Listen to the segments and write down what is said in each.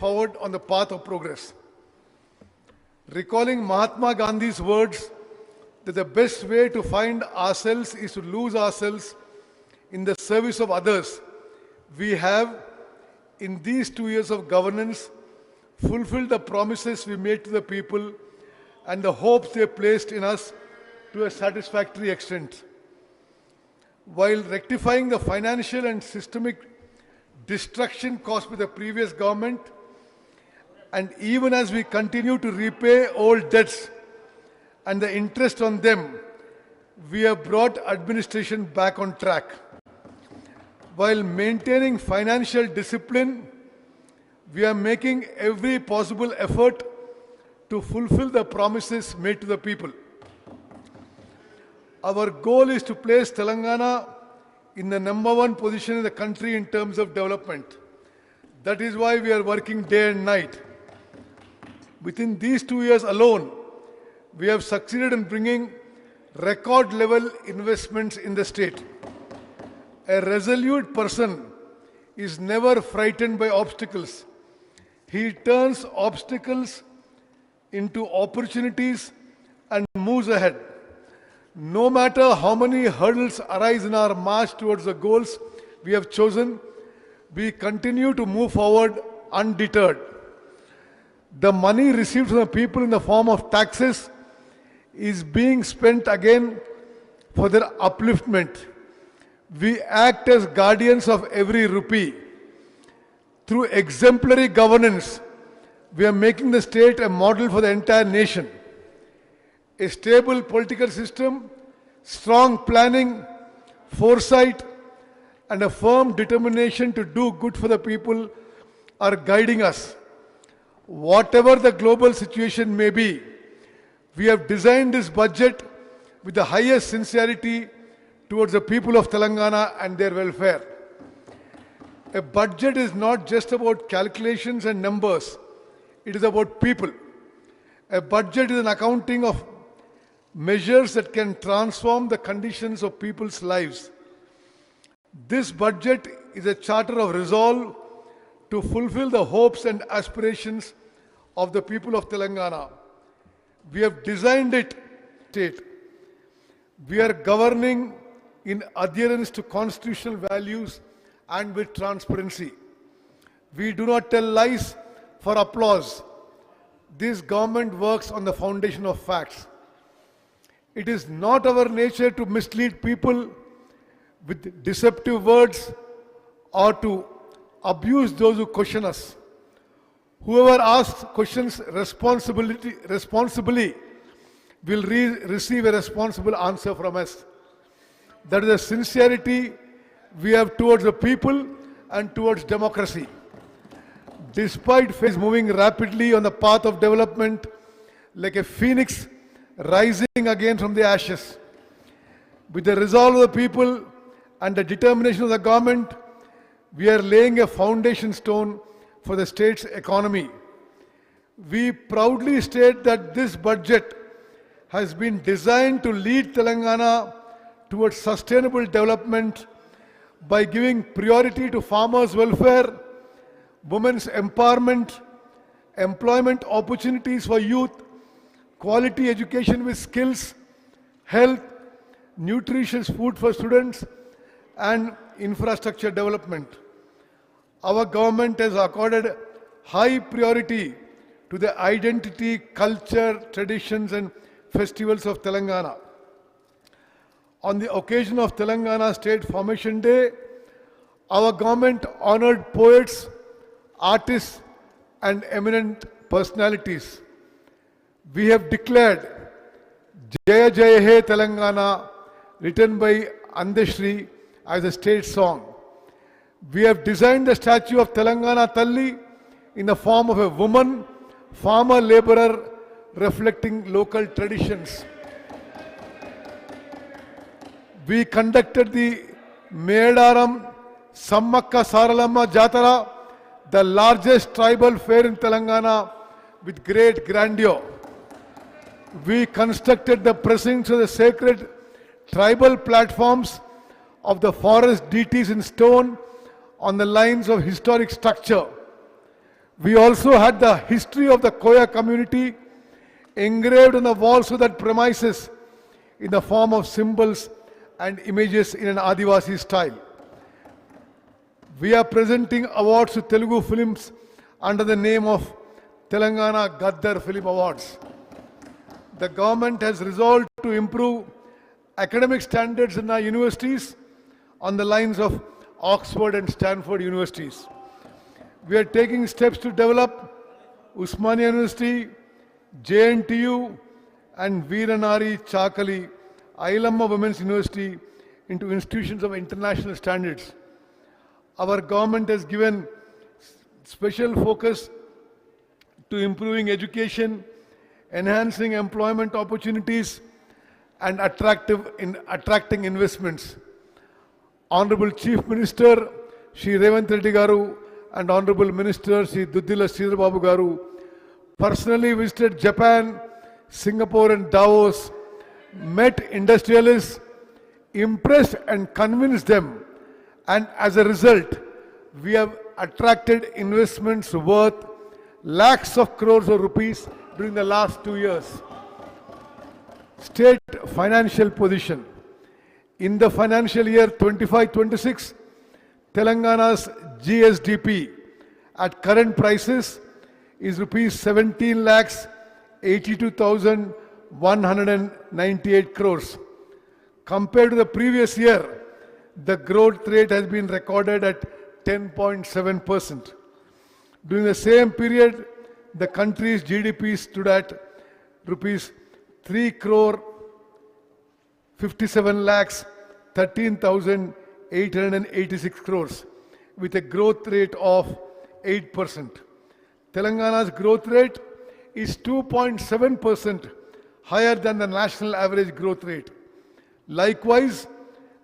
forward on the path of progress. Recalling Mahatma Gandhi's words that the best way to find ourselves is to lose ourselves in the service of others, we have, in these 2 years of governance, fulfilled the promises we made to the people and the hopes they placed in us to a satisfactory extent. While rectifying the financial and systemic destruction caused by the previous government, and even as we continue to repay old debts and the interest on them, we have brought administration back on track. While maintaining financial discipline, we are making every possible effort to fulfill the promises made to the people. Our goal is to place Telangana in the #1 position in the country in terms of development. That is why we are working day and night. Within these 2 years alone, we have succeeded in bringing record level investments in the state. A resolute person is never frightened by obstacles. He turns obstacles into opportunities and moves ahead. No matter how many hurdles arise in our march towards the goals we have chosen, we continue to move forward undeterred. The money received from the people in the form of taxes is being spent again for their upliftment. We act as guardians of every rupee. Through exemplary governance, we are making the state a model for the entire nation. A stable political system, strong planning, foresight, and a firm determination to do good for the people are guiding us. Whatever the global situation may be, we have designed this budget with the highest sincerity towards the people of Telangana and their welfare. A budget is not just about calculations and numbers. It is about people. A budget is an accounting of measures that can transform the conditions of people's lives. This budget is a charter of resolve to fulfill the hopes and aspirations of the people of Telangana. We have designed it. We are governing in adherence to constitutional values and with transparency. We do not tell lies for applause. This government works on the foundation of facts. It is not our nature to mislead people with deceptive words or to abuse those who question us. Whoever asks questions responsibly will receive a responsible answer from us. That is the sincerity we have towards the people and towards democracy. Despite phase moving rapidly on the path of development like a phoenix rising again from the ashes, with the resolve of the people and the determination of the government, we are laying a foundation stone for the state's economy. We proudly state that this budget has been designed to lead Telangana towards sustainable development by giving priority to farmers' welfare, women's empowerment, employment opportunities for youth, quality education with skills, health, nutritious food for students, and infrastructure development. Our government has accorded high priority to the identity, culture, traditions, and festivals of Telangana. On the occasion of Telangana State Formation Day, our government honored poets, artists, and eminent personalities. We have declared Jaya Jaya He Telangana, written by Andeshri, as a state song. We have designed the statue of Telangana Talli in the form of a woman, farmer laborer, reflecting local traditions. We conducted the Medaram Sammakka Saralamma Jatara, the largest tribal fair in Telangana, with great grandeur. We constructed the precincts of the sacred tribal platforms of the forest deities in stone on the lines of historic structure. We also had the history of the Koya community engraved on the walls of that premises in the form of symbols and images in an Adivasi style. We are presenting awards to Telugu films under the name of Telangana Gaddar Film Awards. The government has resolved to improve academic standards in our universities on the lines of Oxford and Stanford universities. We are taking steps to develop Usmania University, JNTU, and Veeranari Chakali, Ailamma Women's University into institutions of international standards. Our government has given special focus to improving education, enhancing employment opportunities, and attracting investments. Honorable Chief Minister Shri Revanth Reddy Garu and Honorable Minister Shri Duddila Sridhar Babu Garu personally visited Japan, Singapore and Davos, met industrialists, impressed and convinced them, and as a result, we have attracted investments worth lakhs of crores of rupees during the last 2 years. State financial position. In the financial year 25-26, Telangana's GSDP at current prices is rupees 17 lakhs 82,198 crores. Compared to the previous year, the growth rate has been recorded at 10.7%. During the same period, the country's GDP stood at rupees 3 crore 57 lakhs 13,886 crores with a growth rate of 8%. Telangana's growth rate is 2.7% higher than the national average growth rate. Likewise,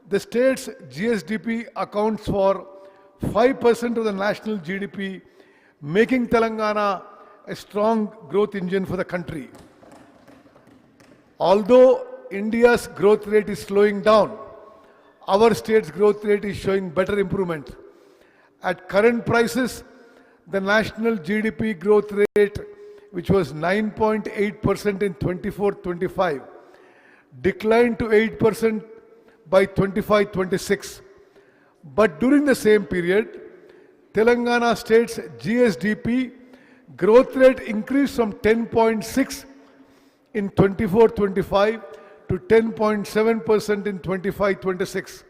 the state's GSDP accounts for 5% of the national GDP, making Telangana a strong growth engine for the country. Although India's growth rate is slowing down, our state's growth rate is showing better improvement. At current prices, the national GDP growth rate, which was 9.8% in 24-25, declined to 8% by 25-26. But during the same period, Telangana state's GSDP growth rate increased from 10.6 in 24-25 to 10.7% in 25-26.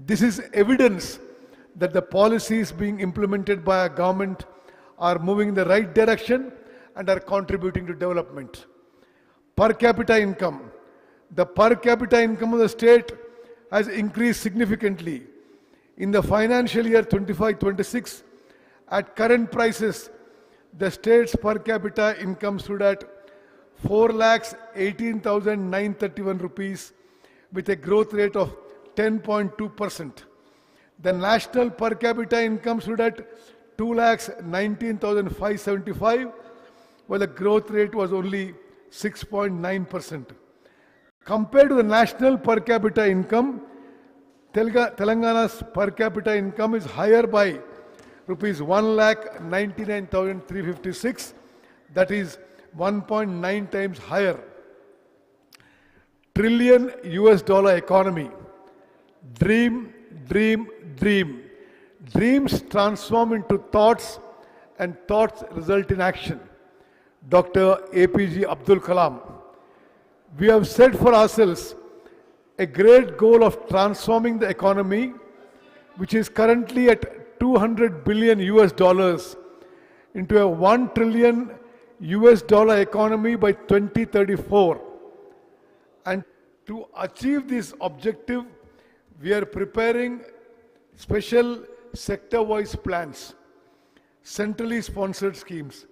This is evidence that the policies being implemented by our government are moving in the right direction and are contributing to development. Per capita income. The per capita income of the state has increased significantly. In the financial year 25-26, at current prices, the state's per capita income stood at 4,18,931 rupees with a growth rate of 10.2%. The national per capita income stood at 2,19,575, while the growth rate was only 6.9%. Compared to the national per capita income, Telangana's per capita income is higher by rupees 1,99,356, that is 1.9 times higher. Trillion US dollar economy. Dream, dream, dream. Dreams transform into thoughts and thoughts result in action. Dr. APJ Abdul Kalam. We have set for ourselves a great goal of transforming the economy, which is currently at 200 billion US dollars, into a 1 trillion US dollar economy by 2034. And to achieve this objective, we are preparing special sector-wise plans, centrally sponsored schemes.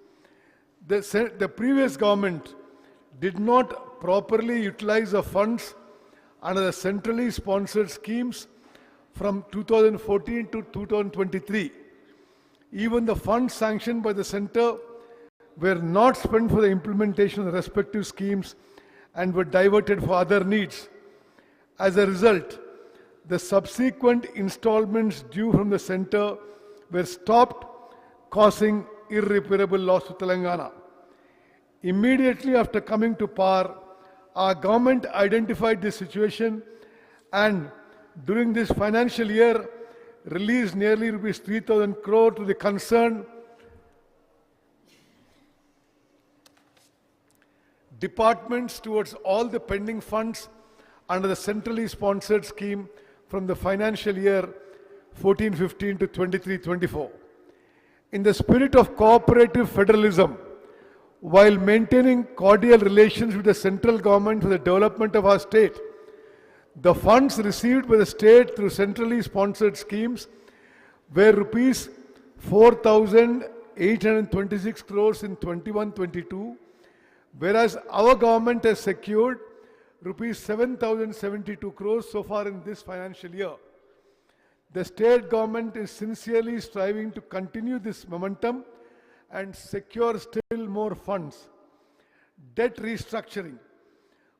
The previous government did not properly utilize the funds under the centrally sponsored schemes from 2014 to 2023. Even the funds sanctioned by the center were not spent for the implementation of the respective schemes and were diverted for other needs. As a result, the subsequent installments due from the center were stopped, causing irreparable loss to Telangana. Immediately after coming to power, our government identified this situation and during this financial year released nearly rupees 3,000 crore to the concerned departments towards all the pending funds under the centrally sponsored scheme from the financial year 14-15 to 23-24. In the spirit of cooperative federalism, while maintaining cordial relations with the central government for the development of our state, the funds received by the state through centrally sponsored schemes were rupees 4,826 crores in 21-22, whereas our government has secured rupees 7,072 crores so far in this financial year. The state government is sincerely striving to continue this momentum and secure still more funds. Debt restructuring.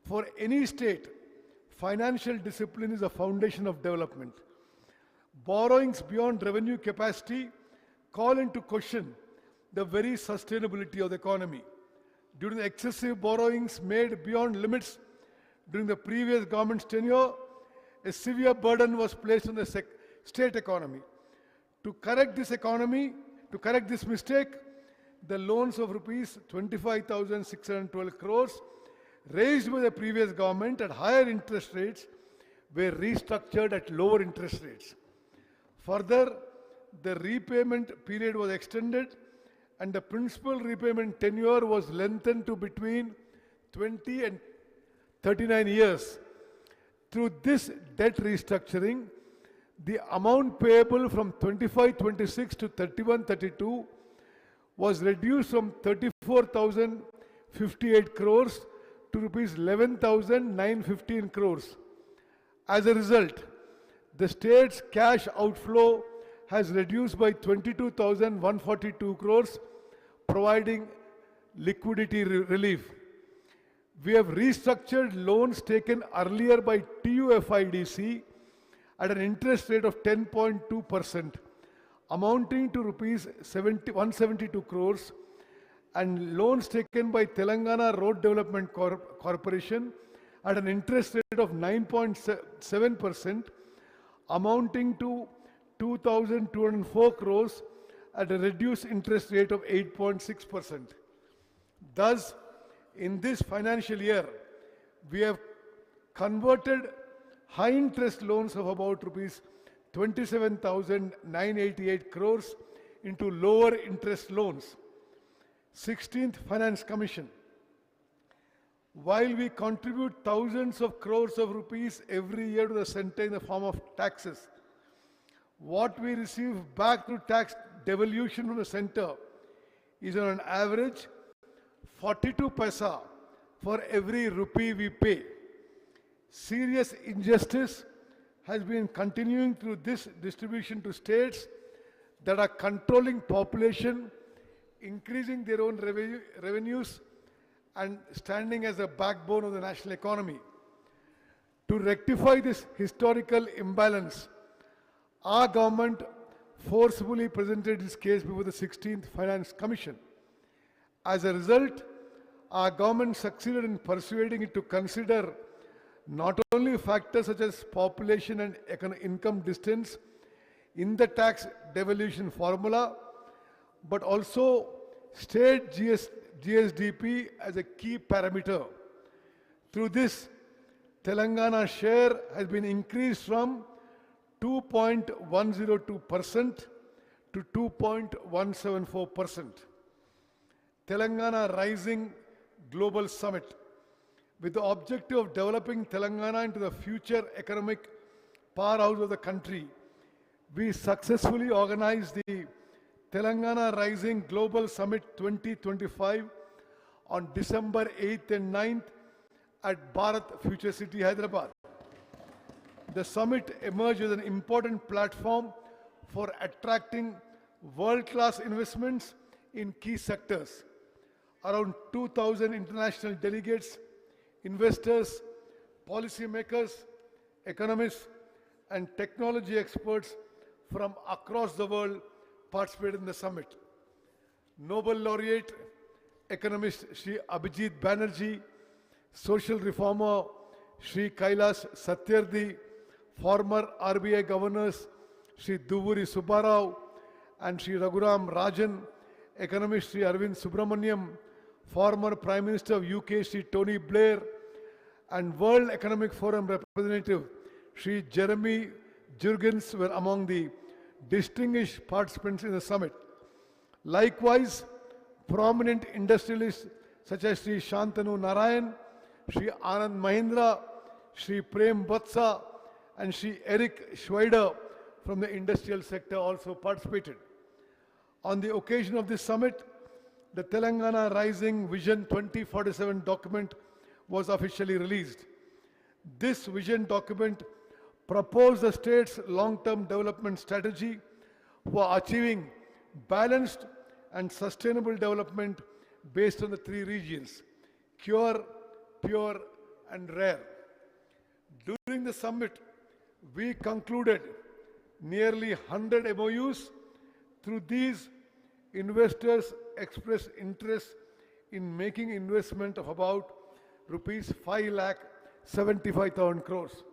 For any state, financial discipline is a foundation of development. Borrowings beyond revenue capacity call into question the very sustainability of the economy. Due to the excessive borrowings made beyond limits during the previous government's tenure, a severe burden was placed on the state economy. To correct this mistake, the loans of rupees 25,612 crores raised by the previous government at higher interest rates were restructured at lower interest rates. Further, the repayment period was extended and the principal repayment tenure was lengthened to between 20 and 39 years. Through this debt restructuring, the amount payable from 25-26 to 31-32 was reduced from 34,058 crores to rupees 11,915 crores. As a result, the state's cash outflow has reduced by 22,142 crores, providing liquidity relief. We have restructured loans taken earlier by TUFIDC at an interest rate of 10.2%, amounting to rupees 172 crores, and loans taken by Telangana Road Development Corporation at an interest rate of 9.7%, amounting to 2,204 crores at a reduced interest rate of 8.6%. Thus, in this financial year, we have converted high interest loans of about rupees 27,988 crores into lower interest loans. 16th Finance Commission. While we contribute thousands of crores of rupees every year to the center in the form of taxes, what we receive back through tax devolution from the center is on an average 42 paisa for every rupee we pay. Serious injustice has been continuing through this distribution to states that are controlling population, increasing their own revenues, and standing as a backbone of the national economy. To rectify this historical imbalance, our government forcefully presented this case before the 16th Finance Commission. As a result, our government succeeded in persuading it to consider not only factors such as population and income distance in the tax devolution formula, but also state GSDP as a key parameter. Through this, Telangana's share has been increased from 2.102% to 2.174%. Telangana Rising Global Summit. With the objective of developing Telangana into the future economic powerhouse of the country, we successfully organized the Telangana Rising Global Summit 2025 on December 8th and 9th at Bharat Future City, Hyderabad. The summit emerged as an important platform for attracting world-class investments in key sectors. Around 2,000 international delegates, investors, policymakers, economists, and technology experts from across the world participated in the summit. Nobel laureate, economist Sri Abhijit Banerjee, social reformer Sri Kailash Satyarthi, former RBI governors Sri Duvuri Subbarao and Sri Raghuram Rajan, economist Sri Arvind Subramaniam, former Prime Minister of UK Sri Tony Blair, and World Economic Forum representative Sri Jeremy Jurgens were among the distinguished participants in the summit. Likewise, prominent industrialists such as Sri Shantanu Narayan, Sri Anand Mahindra, Sri Prem Vatsa, and Sri Eric Schweider from the industrial sector also participated. On the occasion of this summit, the Telangana Rising Vision 2047 document was officially released. This vision document proposed the state's long-term development strategy for achieving balanced and sustainable development based on the three regions: cure, pure, and rare. During the summit, we concluded nearly 100 MOUs. Through these, investors expressed interest in making investment of about rupees 5,75,000 crores.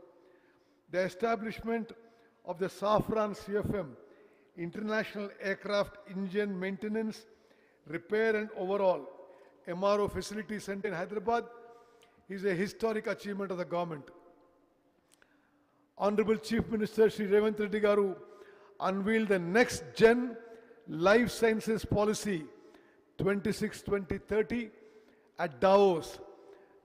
The establishment of the Safran CFM, International Aircraft Engine Maintenance, Repair and Overall MRO Facility Center in Hyderabad is a historic achievement of the government. Honorable Chief Minister Sri Revanth Reddy Garu unveiled the next gen life sciences policy 26-2030 at Davos.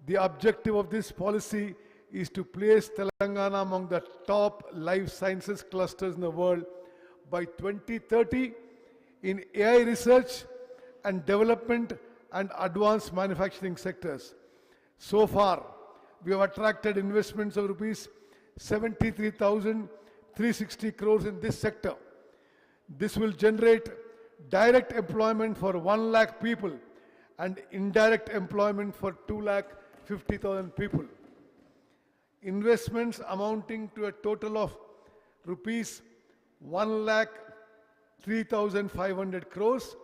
The objective of this policy is to place Telangana among the top life sciences clusters in the world by 2030 in AI research and development and advanced manufacturing sectors. So far, we have attracted investments of rupees 73,360 crores in this sector. This will generate direct employment for 1 lakh people and indirect employment for 2,50,000 people. Investments amounting to a total of rupees 1,03,500 crores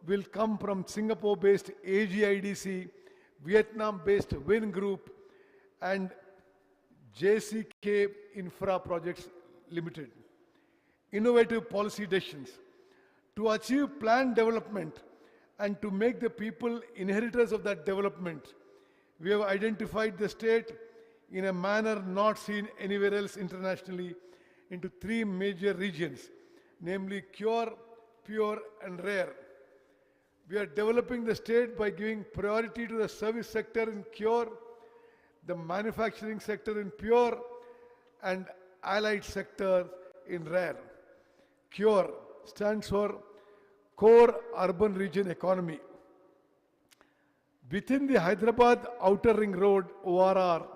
will come from Singapore-based AGIDC, Vietnam-based Win Group, and JCK Infra Projects Limited. Innovative policy decisions. To achieve planned development and to make the people inheritors of that development, we have identified the state in a manner not seen anywhere else internationally into three major regions, namely cure, pure, and rare. We are developing the state by giving priority to the service sector in cure, the manufacturing sector in pure, and allied sector in rare. Cure stands for Core Urban Region Economy. Within the Hyderabad Outer Ring Road ORR,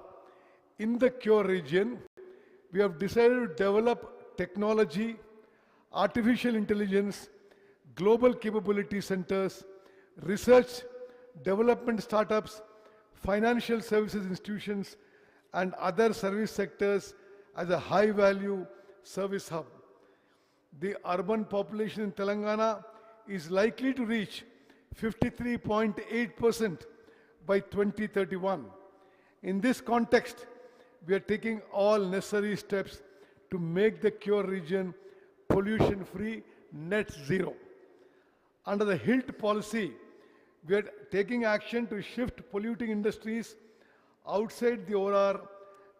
in the Cure region, we have decided to develop technology, artificial intelligence, global capability centers, research, development startups, financial services institutions, and other service sectors as a high-value service hub. The urban population in Telangana is likely to reach 53.8% by 2031. In this context, we are taking all necessary steps to make the Cure region pollution-free, net zero. Under the HILT policy, we are taking action to shift polluting industries outside the ORR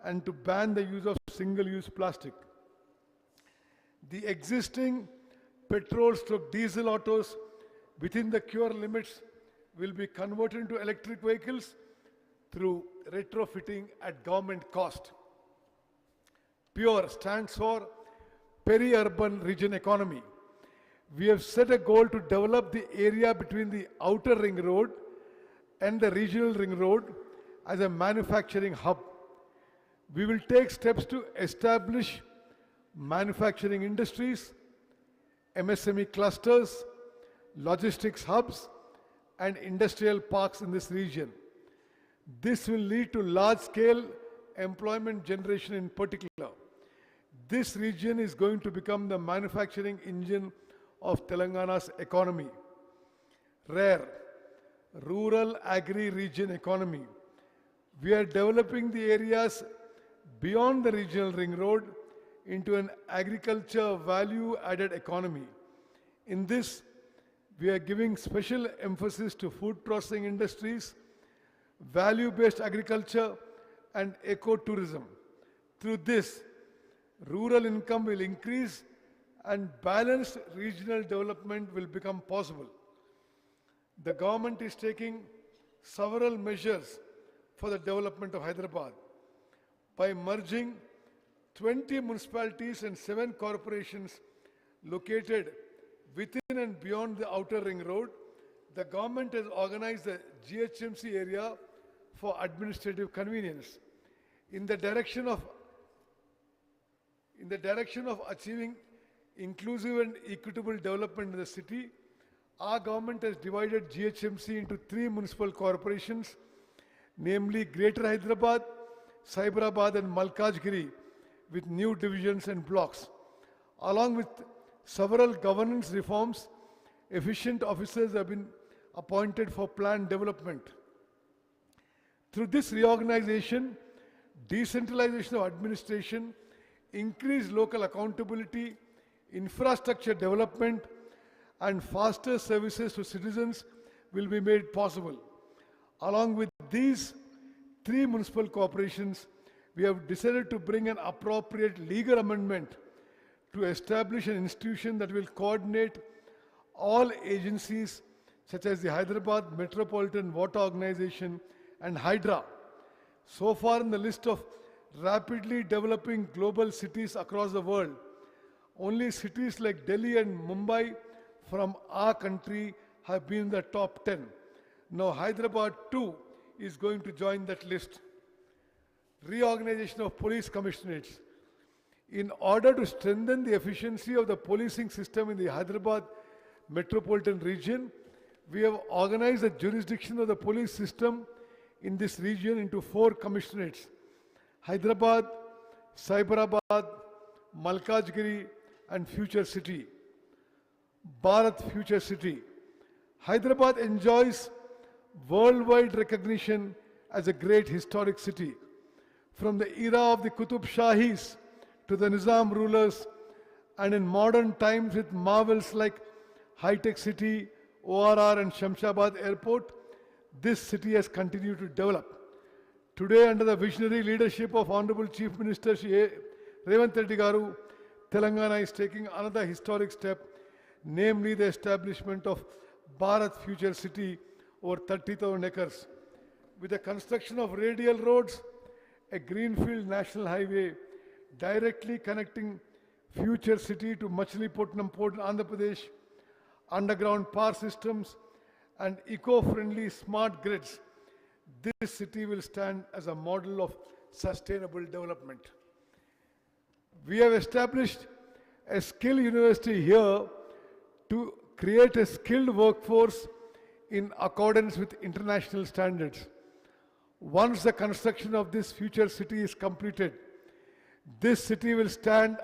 and to ban the use of single-use plastic. The existing petrol/diesel autos within the Cure limits will be converted into electric vehicles through retrofitting at government cost. PURE stands for Peri-Urban Region Economy. We have set a goal to develop the area between the Outer Ring Road and the Regional Ring Road as a manufacturing hub. We will take steps to establish manufacturing industries, MSME clusters, logistics hubs, and industrial parks in this region. This will lead to large-scale employment generation in particular. This region is going to become the manufacturing engine of Telangana's economy. rare rural agri-region economy. We are developing the areas beyond the regional ring road into an agriculture value-added economy. In this, we are giving special emphasis to food processing industries, value-based agriculture, and ecotourism. Through this, rural income will increase and balanced regional development will become possible. The government is taking several measures for the development of Hyderabad. By merging 20 municipalities and 7 corporations located within and beyond the outer ring road, the government has organized the GHMC area for administrative convenience. In the direction of achieving inclusive and equitable development in the city, our government has divided GHMC into 3 municipal corporations, namely Greater Hyderabad, Cyberabad and Malkajgiri, with new divisions and blocks. Along with several governance reforms, efficient officers have been appointed for planned development. Through this reorganization, decentralization of administration, increased local accountability, infrastructure development, and faster services to citizens will be made possible. Along with these 3 municipal corporations, we have decided to bring an appropriate legal amendment to establish an institution that will coordinate all agencies such as the Hyderabad Metropolitan Water Organization and Hydra. So far in the list of rapidly developing global cities across the world, only cities like Delhi and Mumbai from our country have been in the top 10. Now Hyderabad too is going to join that list. Reorganization of police commissionerates. In order to strengthen the efficiency of the policing system in the Hyderabad metropolitan region, we have organized the jurisdiction of the police system in this region into 4 commissionerates: Hyderabad, Cyberabad, Malkajgiri, and Future City. Bharat Future City. Hyderabad enjoys worldwide recognition as a great historic city. From the era of the Qutub Shahis to the Nizam rulers, and in modern times with marvels like high-tech city, ORR and Shamshabad Airport, this city has continued to develop. Today, under the visionary leadership of Honorable Chief Minister Shri Revant Reddy Garu, Telangana is taking another historic step, namely the establishment of Bharat Future City over 30,000 acres. With the construction of radial roads, a greenfield national highway directly connecting Future City to Machilipatnam Port in Andhra Pradesh, underground power systems, and eco-friendly smart grids, this city will stand as a model of sustainable development. We have established a skill university here to create a skilled workforce in accordance with international standards. Once the construction of this future city is completed, this city will stand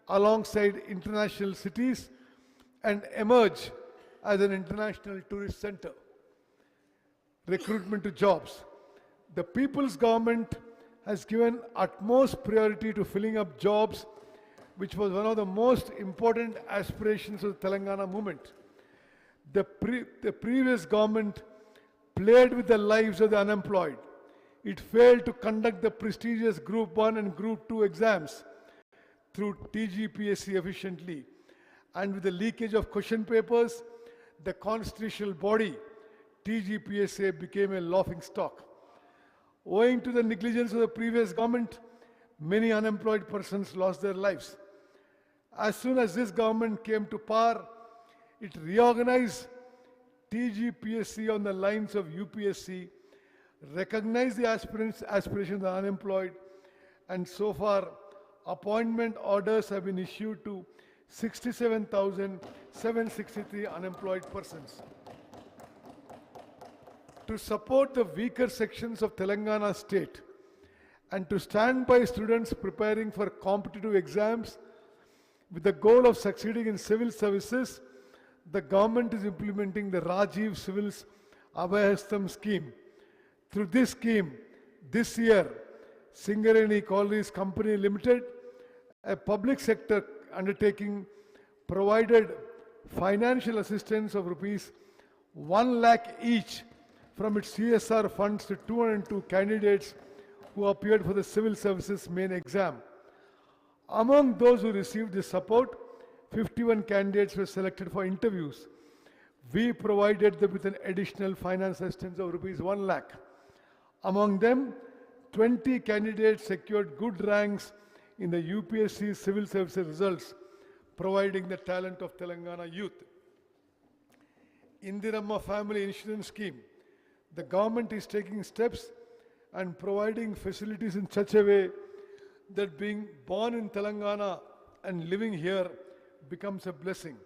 alongside international cities and emerge as an international tourist center. Recruitment to jobs. The people's government has given utmost priority to filling up jobs, which was one of the most important aspirations of the Telangana movement. The previous government played with the lives of the unemployed. It failed to conduct the prestigious Group 1 and Group 2 exams through TGPSC efficiently. And with the leakage of question papers, the constitutional body, TGPSA, became a laughing stock. Owing to the negligence of the previous government, many unemployed persons lost their lives. As soon as this government came to power, it reorganized TGPSC on the lines of UPSC, recognized the aspirations of the unemployed, and so far, appointment orders have been issued to 67,763 unemployed persons. To support the weaker sections of Telangana state and to stand by students preparing for competitive exams with the goal of succeeding in civil services, the government is implementing the Rajiv Civils Abhayastam scheme. Through this scheme, this year, Singareni Collieries Company Limited, a public sector undertaking, provided financial assistance of rupees 1 lakh each from its CSR funds to 202 candidates who appeared for the civil services main exam. Among those who received this support, 51 candidates were selected for interviews. We provided them with an additional finance assistance of rupees 1 lakh. Among them, 20 candidates secured good ranks in the UPSC civil services results, providing the talent of Telangana youth. Indiramma Family Insurance Scheme. The government is taking steps and providing facilities in such a way that being born in Telangana and living here becomes a blessing.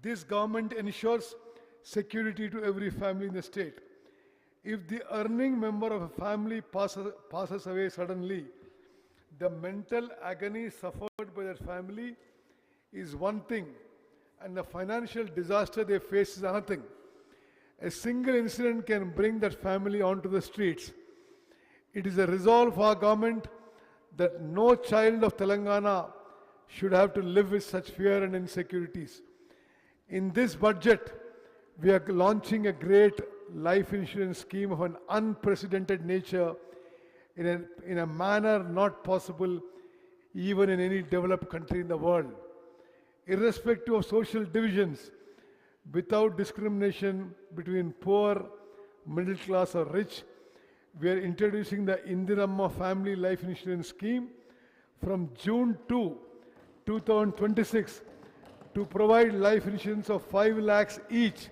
This government ensures security to every family in the state. If the earning member of a family passes away suddenly, the mental agony suffered by that family is one thing, and the financial disaster they face is another thing. A single incident can bring that family onto the streets. It is a resolve of our government that no child of Telangana should have to live with such fear and insecurities. In this budget, we are launching a great life insurance scheme of an unprecedented nature in a manner not possible even in any developed country in the world. Irrespective of social divisions, without discrimination between poor, middle class or rich, we are introducing the Indiramma Family Life Insurance Scheme from June 2, 2026 to provide life insurance of 5 lakhs each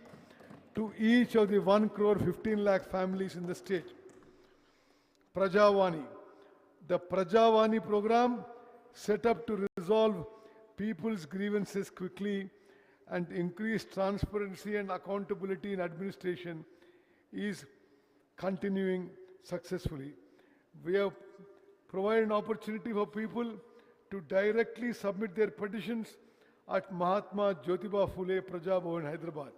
to each of the 1 crore 15 lakh families in the state. Prajavani. The Prajavani program, set up to resolve people's grievances quickly and increase transparency and accountability in administration, is continuing successfully. We have provided an opportunity for people to directly submit their petitions at Mahatma Jyotiba Phule Praja Bhavan, Hyderabad.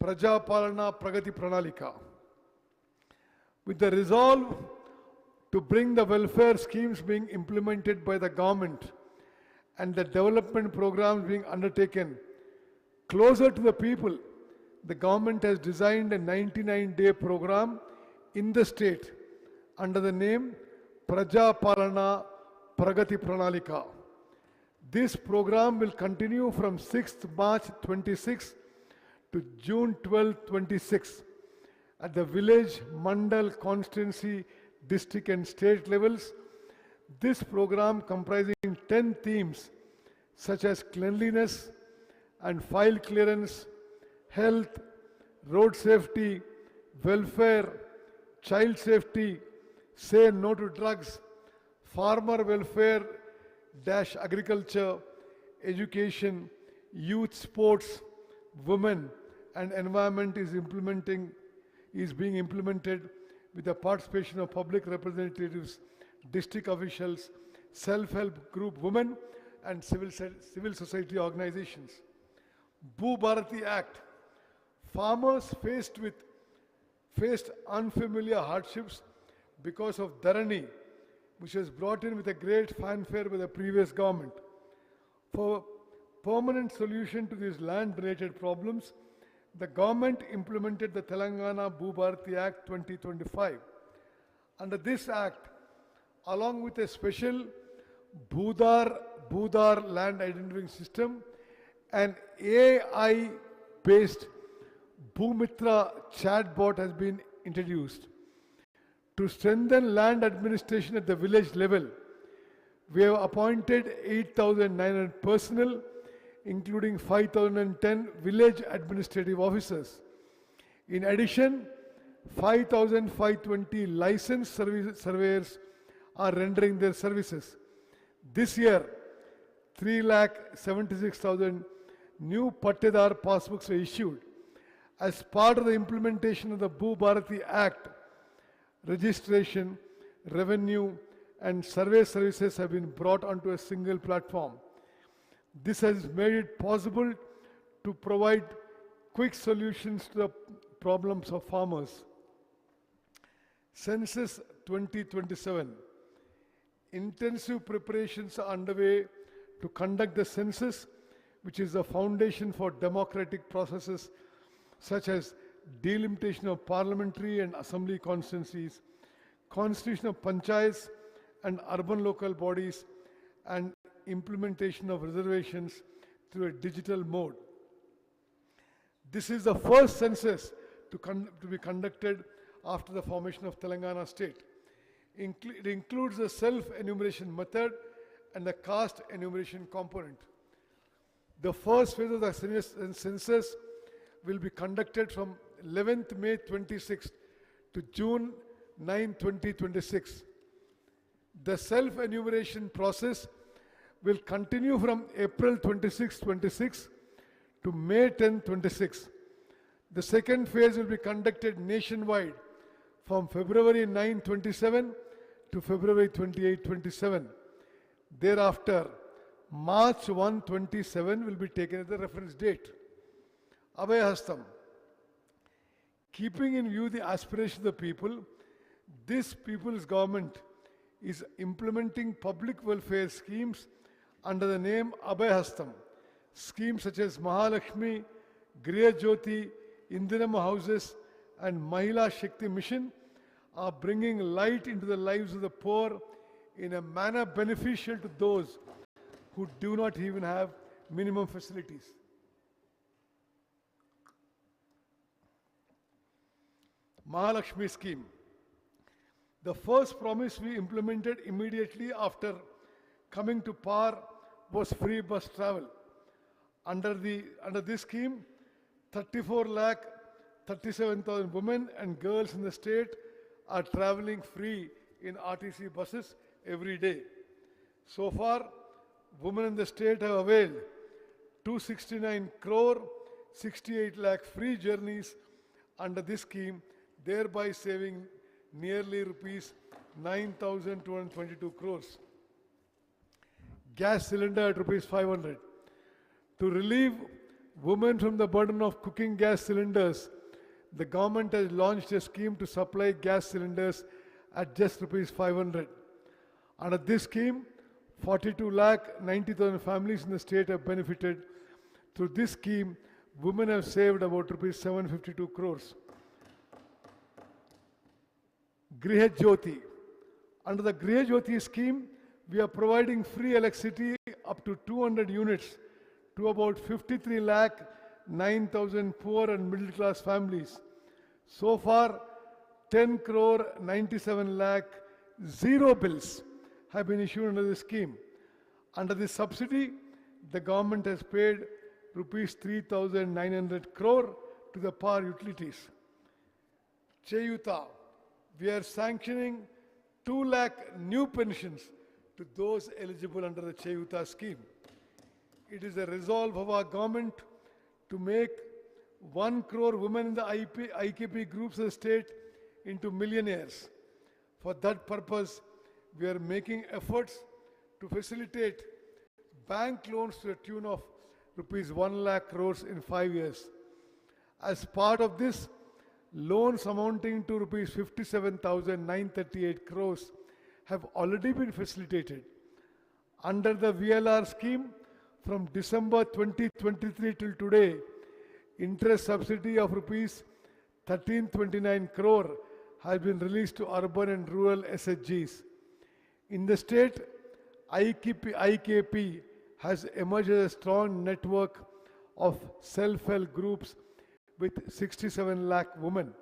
Praja Palana Pragati Pranalika. With the resolve to bring the welfare schemes being implemented by the government and the development programs being undertaken closer to the people, the government has designed a 99-day program in the state under the name Praja Palana Pragati Pranalika. This program will continue from 6th March 26 to June 12, 26 at the village, mandal, constituency, district and state levels. This program, comprising 10 themes such as cleanliness and file clearance, health, road safety, welfare, child safety, say no to drugs, farmer welfare dash agriculture, education, youth sports, women and environment is being implemented with the participation of public representatives, district officials, self-help group women and civil society organizations. Bhu Bharati Act. Farmers faced unfamiliar hardships because of Dharani, which was brought in with a great fanfare by the previous government. For permanent solution to these land-related problems, the government implemented the Telangana Bhu Bharati Act 2025. Under this act, along with a special Bhudar land identifying system, an AI-based Bhumitra chatbot has been introduced. To strengthen land administration at the village level, we have appointed 8,900 personnel, including 5,010 village administrative officers. In addition, 5,520 licensed surveyors are rendering their services. This year, 3,76,000 new Pattedar passbooks were issued. As part of the implementation of the Bhu Bharati Act, registration, revenue, and survey services have been brought onto a single platform. This has made it possible to provide quick solutions to the problems of farmers. Census 2027. Intensive preparations are underway to conduct the census, which is the foundation for democratic processes such as delimitation of parliamentary and assembly constituencies, constitution of panchayats and urban local bodies, and implementation of reservations through a digital mode. This is the first census to be conducted after the formation of Telangana state. It includes the self-enumeration method and the caste enumeration component. The first phase of the census will be conducted from 11th May 26 to June 9, 2026. The self-enumeration process will continue from April 26, 26 to May 10, 26. The second phase will be conducted nationwide from February 9, 27 to February 28, 27. Thereafter, March 1, 27 will be taken as the reference date. Abhayahastam. Keeping in view the aspirations of the people, this people's government is implementing public welfare schemes under the name Abhayahastam. Schemes such as Mahalakshmi, Griha Jyoti, Indiram houses, and Mahila Shakti Mission are bringing light into the lives of the poor in a manner beneficial to those who do not even have minimum facilities. Mahalakshmi scheme. The first promise we implemented immediately after coming to power was free bus travel. Under this scheme, 34,37,000 women and girls in the state are traveling free in RTC buses every day. So far, women in the state have availed 269 crore 68 lakh free journeys under this scheme, thereby saving nearly rupees 9,222 crores. Gas cylinder at rupees 500. To relieve women from the burden of cooking gas cylinders, the government has launched a scheme to supply gas cylinders at just rupees 500. Under this scheme, 42 lakh 90,000 families in the state have benefited. Through this scheme, women have saved about rupees 752 crores. Griha Jyoti. Under the Griha Jyoti scheme, we are providing free electricity up to 200 units to about 53 lakh 9,000 poor and middle class families. So far, 10 crore 97 lakh zero bills have been issued under this scheme. Under this subsidy, the government has paid rupees 3,900 crore to the power utilities. Cheyuta. We are sanctioning 2 lakh new pensions to those eligible under the Cheyuta scheme. It is a resolve of our government to make 1 crore women in the IKP groups of the state into millionaires. For that purpose, we are making efforts to facilitate bank loans to the tune of rupees 1 lakh crores in 5 years. As part of this, loans amounting to rupees 57,938 crores have already been facilitated. Under the VLR scheme, from December 2023 till today, interest subsidy of rupees 1329 crore has been released to urban and rural SHGs. In the state, IKP has emerged as a strong network of self-help groups with 67 lakh women.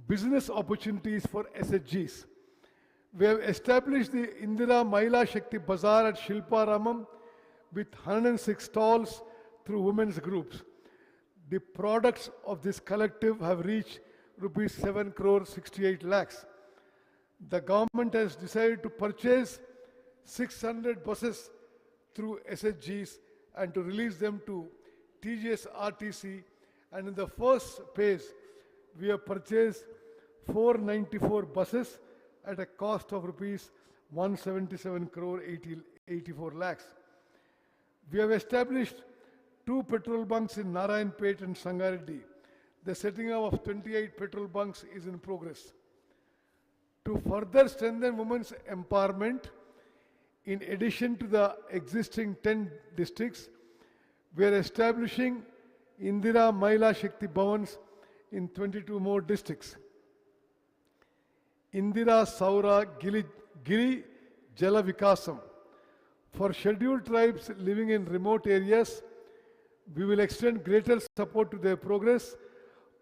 Business opportunities for SHGs. We have established the Indira Mahila Shakti Bazaar at Shilpa Ramam with 106 stalls through women's groups. The products of this collective have reached rupees 7 crore 68 lakhs. The government has decided to purchase 600 buses through SHGs and to release them to TGS RTC, and in the first phase, we have purchased 494 buses at a cost of rupees 177 crore 84 lakhs. We have established 2 petrol bunks in Narayanpet and Sangareddy. The setting up of 28 petrol bunks is in progress. To further strengthen women's empowerment, in addition to the existing 10 districts, we are establishing Indira Mahila Shakti Bhavans in 22 more districts. Indira Saura Giri Jala Vikasam. For scheduled tribes living in remote areas, we will extend greater support to their progress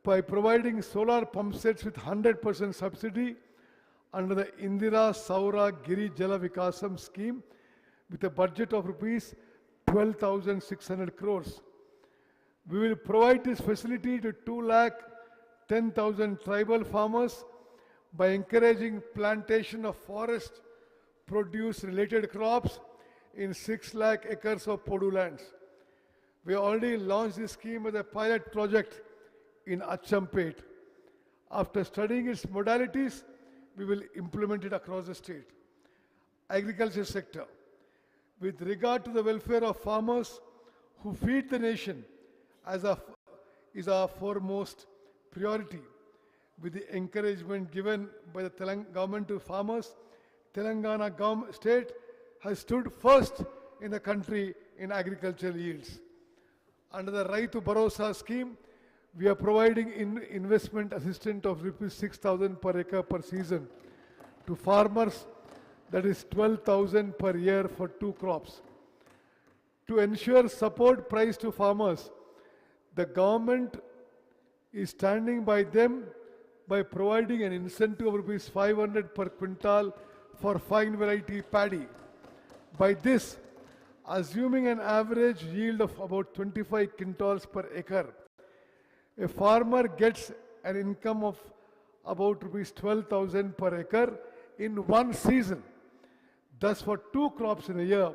by providing solar pump sets with 100% subsidy under the Indira Saura Giri Jala Vikasam scheme with a budget of rupees 12,600 crores. We will provide this facility to 2,10,000 tribal farmers by encouraging plantation of forest produce related crops in 6 lakh acres of Podu lands. We already launched this scheme as a pilot project in Uttam. After studying its modalities, we will implement it across the state. Agriculture sector. With regard to the welfare of farmers who feed the nation is our foremost priority. With the encouragement given by the government to farmers, Telangana state has stood first in the country in agricultural yields. Under the Raitu Bharosa scheme, we are providing investment assistance of rupees 6,000 per acre per season to farmers, that is 12,000 per year for 2 crops. To ensure support price to farmers, the government is standing by them by providing an incentive of rupees 500 per quintal for fine variety paddy. By this, assuming an average yield of about 25 quintals per acre, a farmer gets an income of about rupees 12,000 per acre in one season. Thus, for 2 crops in a year,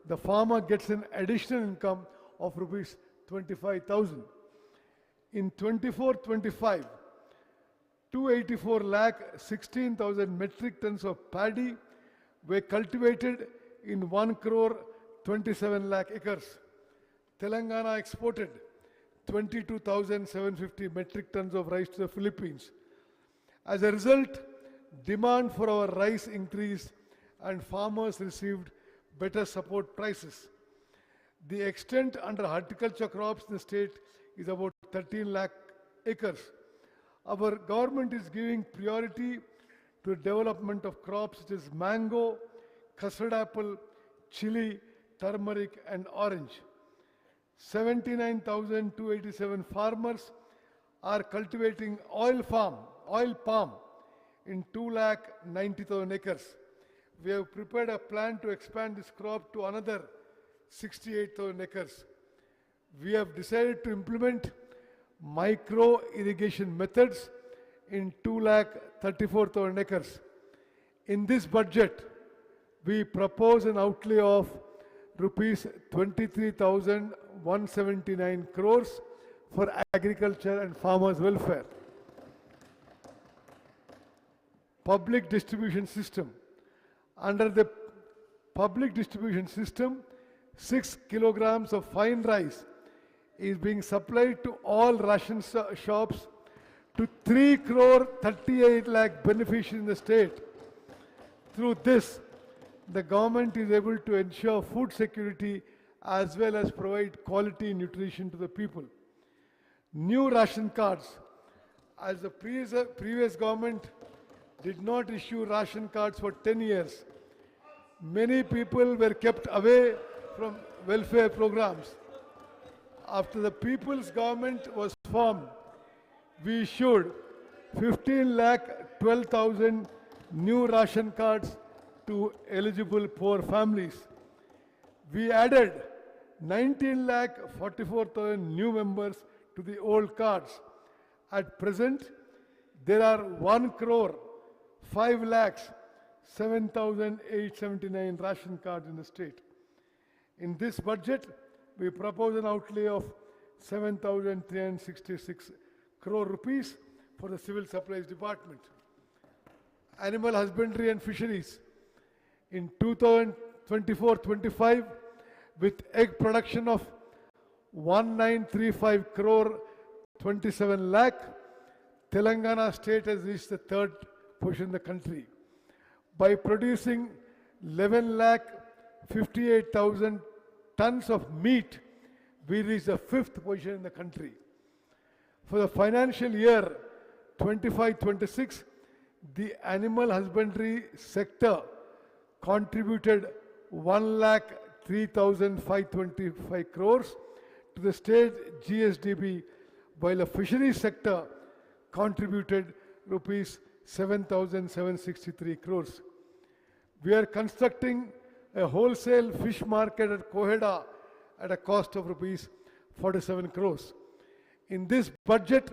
the farmer gets an additional income of rupees 25,000. In 24-25, 284 lakh 16,000 metric tons of paddy were cultivated in 1 crore 27 lakh acres. Telangana exported 22,750 metric tons of rice to the Philippines. As a result, demand for our rice increased and farmers received better support prices. The extent under horticulture crops in the state is about 13 lakh acres. Our government is giving priority to the development of crops such as mango, custard apple, chili, turmeric and orange. 79,287 farmers are cultivating oil palm in 2,90,000 acres. We have prepared a plan to expand this crop to another 68,000 acres. We have decided to implement micro irrigation methods in 2,34,000 acres. In this budget, we propose an outlay of rupees 23,179 crores for agriculture and farmers' welfare. Public distribution system. Under the public distribution system, 6 kilograms of fine rice is being supplied to all ration shops to 3 crore 38 lakh beneficiaries in the state. Through this, the government is able to ensure food security as well as provide quality nutrition to the people. New ration cards. As the previous government did not issue ration cards for 10 years, many people were kept away from welfare programs. After the People's Government was formed, we issued 15,12,000 new ration cards to eligible poor families. We added 19,44,000 new members to the old cards. At present, there are 1 crore 5 lakhs 7,879 ration cards in the state. In this budget, we propose an outlay of 7,366 crore rupees for the Civil Supplies Department. Animal husbandry and fisheries. In 2024-25, with egg production of 1935 crore 27 lakh. Telangana state has reached the third position in the country. By producing 11 lakh 58,000 tons of meat, we reached the fifth position in the country. For the financial year 25-26, the animal husbandry sector contributed 1,03,525 crores to the state GSDP, while the fisheries sector contributed rupees 7,763 crores. We are constructing a wholesale fish market at Koheda at a cost of rupees 47 crores. In this budget,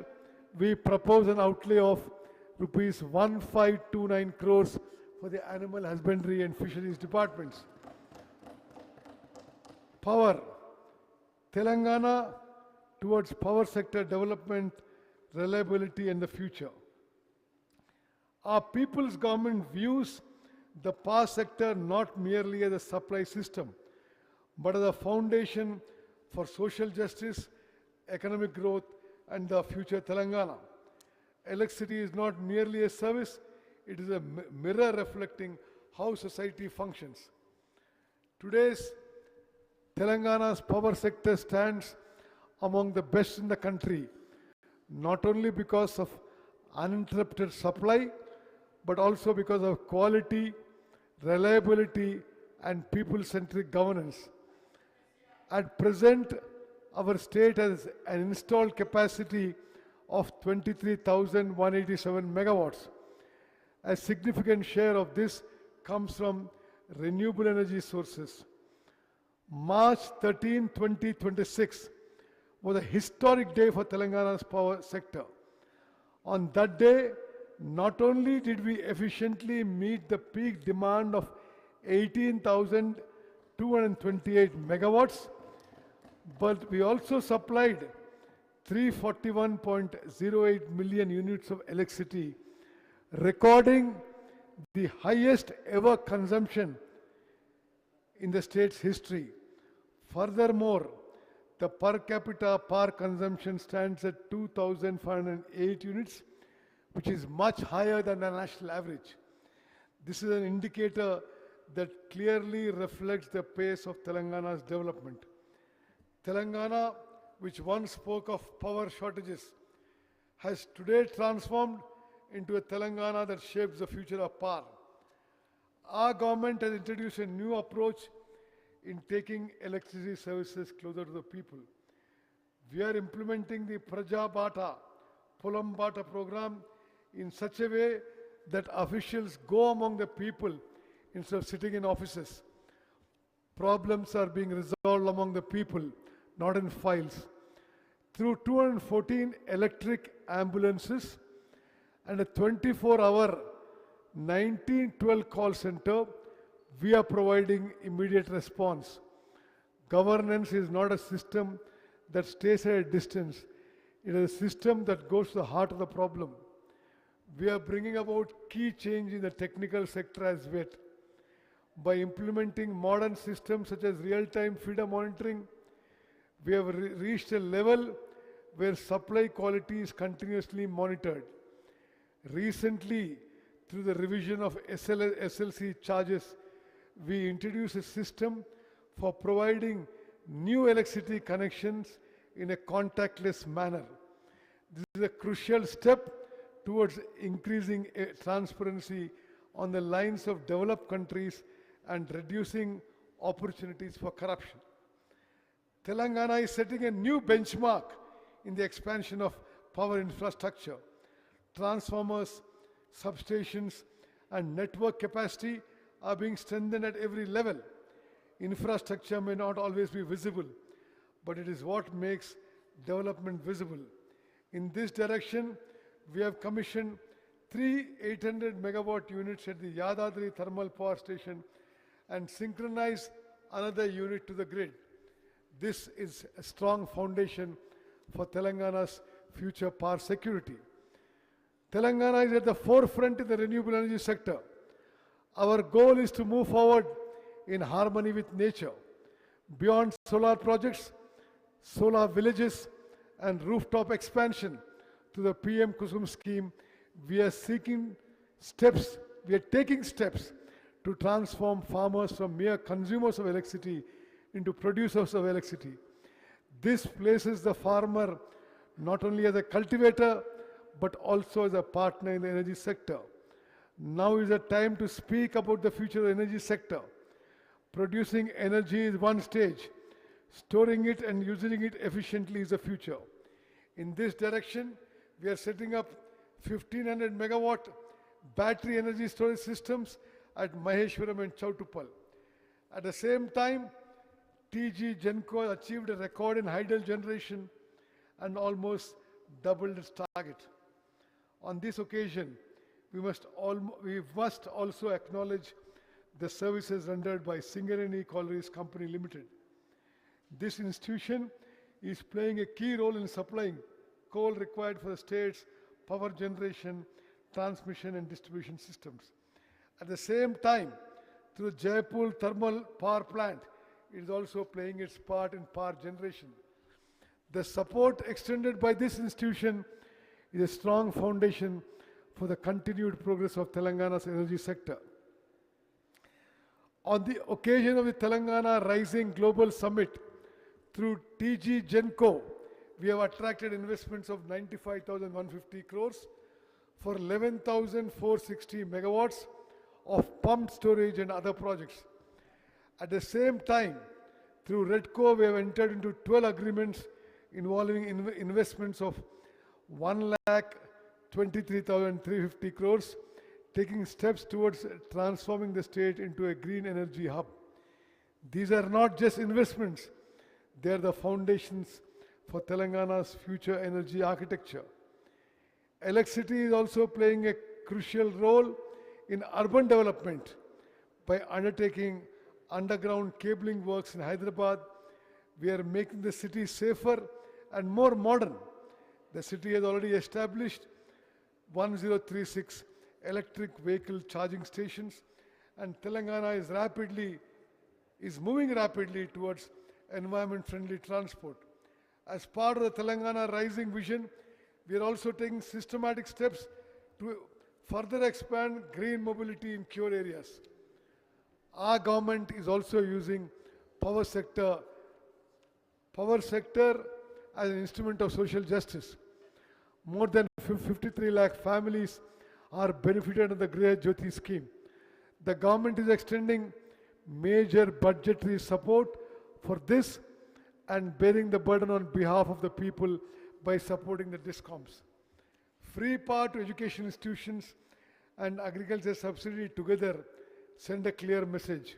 we propose an outlay of rupees 1529 crores for the animal husbandry and fisheries departments. Power. Telangana towards power sector development, reliability and the future. Our people's government views the power sector not merely as a supply system, but as a foundation for social justice, economic growth and the future Telangana. Electricity is not merely a service, it is a mirror reflecting how society functions. Today's Telangana's power sector stands among the best in the country, not only because of uninterrupted supply, but also because of quality, reliability, and people-centric governance. At present, our state has an installed capacity of 23,187 megawatts. A significant share of this comes from renewable energy sources. March 13, 2026 was a historic day for Telangana's power sector. On that day, not only did we efficiently meet the peak demand of 18,228 megawatts, but we also supplied 341.08 million units of electricity, recording the highest ever consumption in the state's history. Furthermore, the per capita power consumption stands at 2,508 units, which is much higher than the national average. This is an indicator that clearly reflects the pace of Telangana's development. Telangana, which once spoke of power shortages, has today transformed into a Telangana that shapes the future of power. Our government has introduced a new approach in taking electricity services closer to the people. We are implementing the Praja Bata, Polam Bata program in such a way that officials go among the people instead of sitting in offices. Problems are being resolved among the people, not in files. Through 214 electric ambulances and a 24-hour 1912 call center, we are providing immediate response. Governance is not a system that stays at a distance. It is a system that goes to the heart of the problem. We are bringing about key change in the technical sector as well. By implementing modern systems such as real-time feeder monitoring, we have reached a level where supply quality is continuously monitored. Recently, through the revision of SLC charges, we introduced a system for providing new electricity connections in a contactless manner. This is a crucial step towards increasing transparency on the lines of developed countries and reducing opportunities for corruption. Telangana is setting a new benchmark in the expansion of power infrastructure. Transformers, substations, and network capacity are being strengthened at every level. Infrastructure may not always be visible, but it is what makes development visible. In this direction, we have commissioned 3 800 megawatt units at the Yadadri thermal power station and synchronized another unit to the grid. This is a strong foundation for Telangana's future power security. Telangana is at the forefront in the renewable energy sector. Our goal is to move forward in harmony with nature. Beyond solar projects, solar villages, and rooftop expansion to the PM Kusum scheme, we are taking steps to transform farmers from mere consumers of electricity into producers of electricity. This places the farmer not only as a cultivator, but also as a partner in the energy sector. Now is the time to speak about the future of the energy sector. Producing energy is one stage. Storing it and using it efficiently is the future. In this direction, we are setting up 1500 megawatt battery energy storage systems at Maheshwaram and Chautupal. At the same time, TG Genco achieved a record in hydel generation and almost doubled its target. On this occasion, we must also acknowledge the services rendered by Singareni Collieries Company Limited. This institution is playing a key role in supplying coal required for the state's power generation, transmission and distribution systems. At the same time, through Jaipur Thermal Power Plant, it is also playing its part in power generation. The support extended by this institution is a strong foundation for the continued progress of Telangana's energy sector. On the occasion of the Telangana Rising Global Summit, through TG Genco, we have attracted investments of 95,150 crores for 11,460 megawatts of pumped storage and other projects. At the same time, through Redco, we have entered into 12 agreements involving investments of 1,23,350 crores, taking steps towards transforming the state into a green energy hub. These are not just investments, they are the foundations for Telangana's future energy architecture. Electricity is also playing a crucial role in urban development by undertaking underground cabling works in Hyderabad. We are making the city safer and more modern. The city has already established 1036 electric vehicle charging stations, and Telangana is moving rapidly towards environment-friendly transport. As part of the Telangana Rising Vision, we are also taking systematic steps to further expand green mobility in core areas. Our government is also using power sector as an instrument of social justice. More than 53 lakh families are benefited of the Griha Jyoti scheme. The government is extending major budgetary support for this and bearing the burden on behalf of the people by supporting the DISCOMs. Free power to education institutions and agriculture subsidy together send a clear message.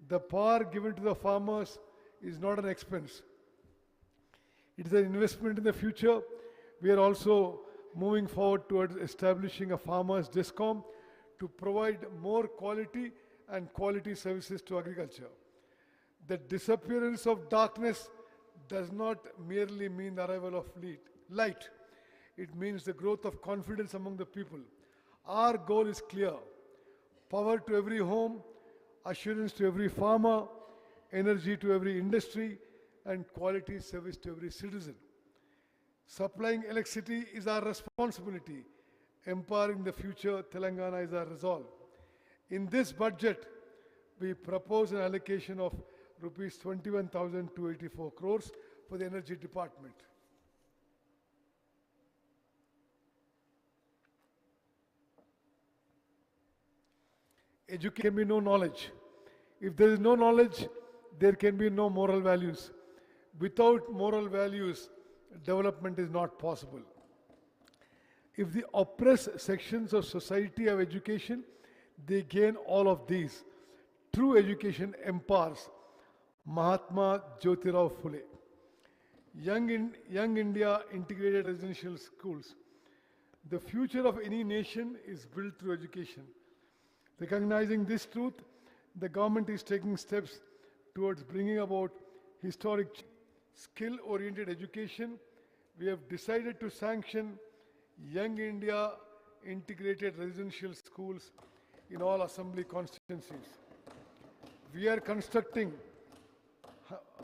The power given to the farmers is not an expense. It is an investment in the future. We are also moving forward towards establishing a farmers DISCOM to provide more quality services to agriculture. The disappearance of darkness does not merely mean the arrival of light. It means the growth of confidence among the people. Our goal is clear: power to every home, assurance to every farmer, energy to every industry, and quality service to every citizen. Supplying electricity is our responsibility. Empowering the future Telangana is our resolve. In this budget, we propose an allocation of rupees 21,284 crores for the energy department. Education can be no knowledge. If there is no knowledge, there can be no moral values. Without moral values, development is not possible. If the oppressed sections of society have education, they gain all of these. True education empowers. Mahatma Jyotirao Phule. Young India Integrated Residential Schools. The future of any nation is built through education. Recognizing this truth, the government is taking steps towards bringing about historic skill-oriented education. We have decided to sanction Young India Integrated Residential Schools in all assembly constituencies. We are constructing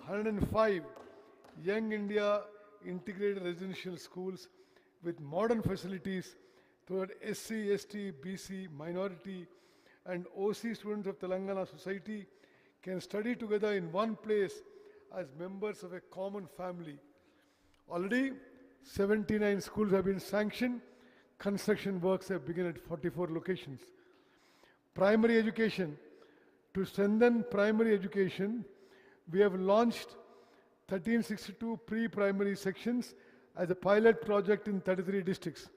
105 Young India integrated residential schools with modern facilities so that SC, ST, BC, minority and OC students of Telangana society can study together in one place as members of a common family. Already, 79 schools have been sanctioned. Construction works have begun at 44 locations. Primary education. To strengthen primary education, we have launched 1362 pre-primary sections as a pilot project in 33 districts.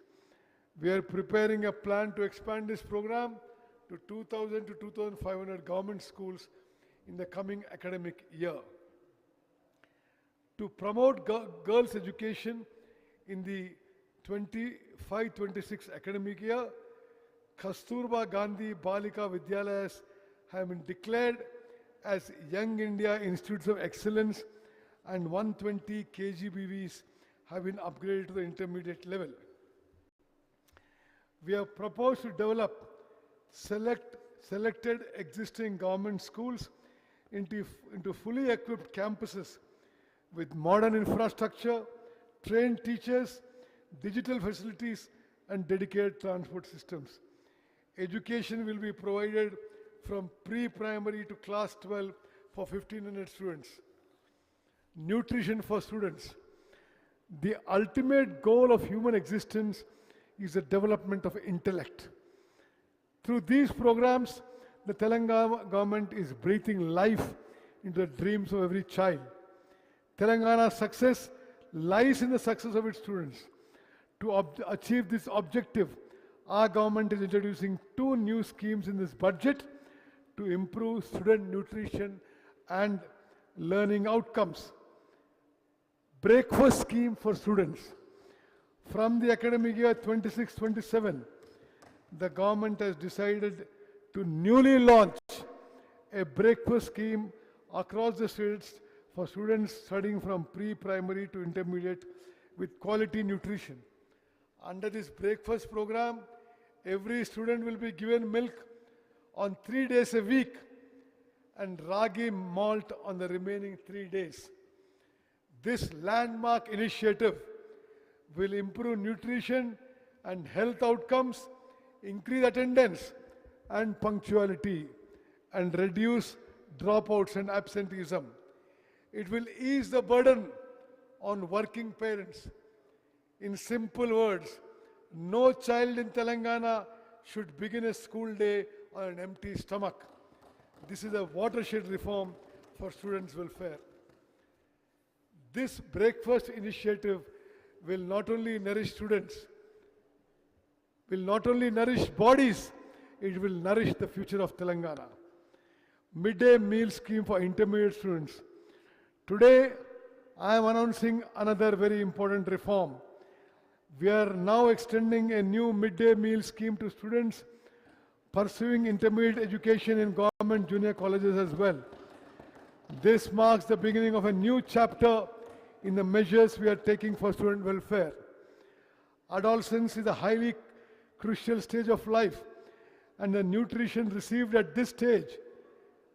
We are preparing a plan to expand this program to 2,000 to 2,500 government schools in the coming academic year. To promote girls' education in the 25-26 academic year, Kasturba Gandhi Balika Vidyalayas have been declared as Young India Institutes of Excellence and 120 KGBVs have been upgraded to the intermediate level. We have proposed to develop selected existing government schools into fully equipped campuses with modern infrastructure, trained teachers, digital facilities, and dedicated transport systems. Education will be provided from pre-primary to class 12 for 1,500 students. Nutrition for students. The ultimate goal of human existence is the development of intellect. Through these programs, the Telangana government is breathing life into the dreams of every child. Telangana's success lies in the success of its students. To achieve this objective, our government is introducing 2 new schemes in this budget to improve student nutrition and learning outcomes. Breakfast scheme for students. From the academic year 26-27, the government has decided to newly launch a breakfast scheme across the states for students studying from pre-primary to intermediate with quality nutrition. Under this breakfast program, every student will be given milk on 3 days a week and ragi malt on the remaining 3 days. This landmark initiative will improve nutrition and health outcomes, increase attendance and punctuality, and reduce dropouts and absenteeism. It will ease the burden on working parents. In simple words, no child in Telangana should begin a school day on an empty stomach. This is a watershed reform for students' welfare. This breakfast initiative will not only nourish students, will not only nourish bodies, it will nourish the future of Telangana. Midday meal scheme for intermediate students. Today, I am announcing another very important reform. We are now extending a new midday meal scheme to students pursuing intermediate education in government junior colleges as well. This marks the beginning of a new chapter in the measures we are taking for student welfare. Adolescence is a highly crucial stage of life, and the nutrition received at this stage,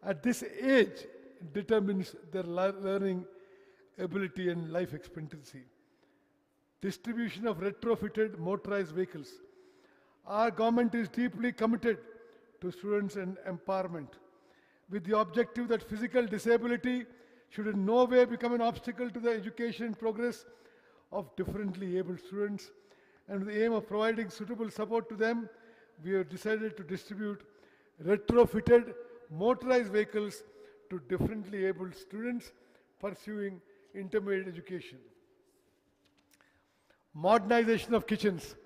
at this age, determines their learning ability and life expectancy. Distribution of retrofitted motorized vehicles. Our government is deeply committed to students and empowerment, with the objective that physical disability should in no way become an obstacle to the education and progress of differently abled students. And with the aim of providing suitable support to them, we have decided to distribute retrofitted motorized vehicles to differently abled students pursuing intermediate education. Modernization of kitchens.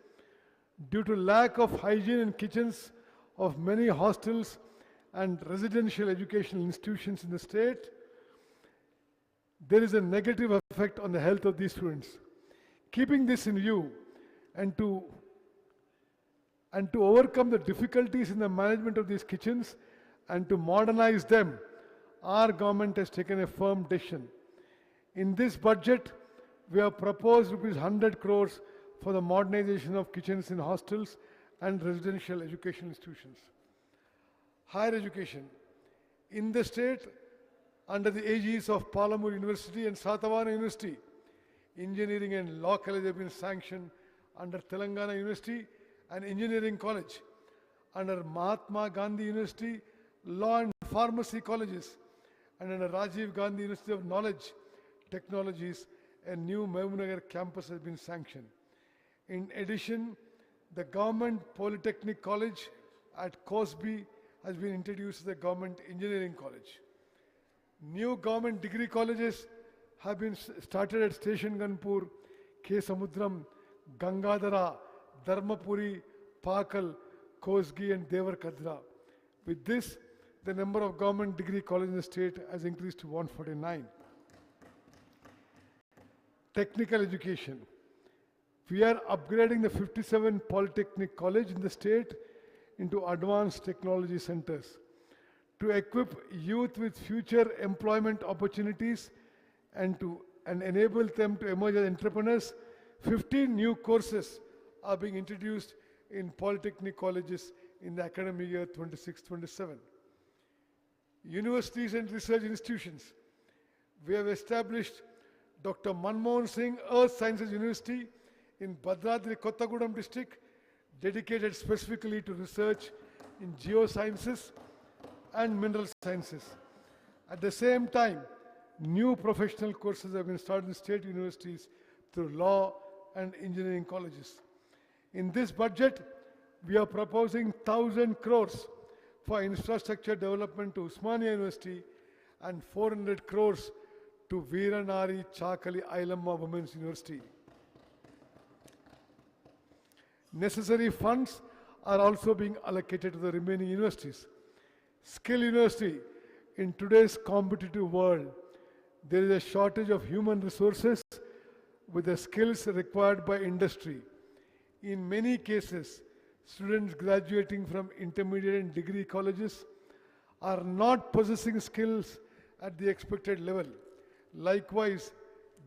Due to lack of hygiene in kitchens of many hostels and residential educational institutions in the state, there is a negative effect on the health of these students. Keeping this in view and to overcome the difficulties in the management of these kitchens and to modernize them, our government has taken a firm decision. In this budget, we have proposed ₹100 crores for the modernization of kitchens in hostels and residential educational institutions. Higher education. In the state, under the aegis of Palamur University and Satavana University. Engineering and Law College have been sanctioned under Telangana University and Engineering College. Under Mahatma Gandhi University, Law and Pharmacy Colleges. And under Rajiv Gandhi University of Knowledge Technologies, a new Mehboob campus has been sanctioned. In addition, the Government Polytechnic College at Cosby has been introduced as the Government Engineering College. New government degree colleges have been started at Station Ganpur, K. Samudram, Gangadhara, Dharmapuri, Pakal, Kosgi and Devarkadra. With this, the number of government degree colleges in the state has increased to 149. Technical education. We are upgrading the 57 polytechnic college in the state into advanced technology centers to equip youth with future employment opportunities and enable them to emerge as entrepreneurs. 15 new courses are being introduced in polytechnic colleges in the academic year 26-27. Universities and research institutions. We have established Dr. Manmohan Singh Earth Sciences University in Bhadradri, Kottagudem district, dedicated specifically to research in geosciences and mineral sciences. At the same time, new professional courses have been started in state universities through law and engineering colleges. In this budget, we are proposing 1,000 crores for infrastructure development to Usmania University and 400 crores to Veeranari Chakali Ailamma Women's University. Necessary funds are also being allocated to the remaining universities. Skill University. In today's competitive world, there is a shortage of human resources with the skills required by industry. In many cases, students graduating from intermediate and degree colleges are not possessing skills at the expected level. Likewise,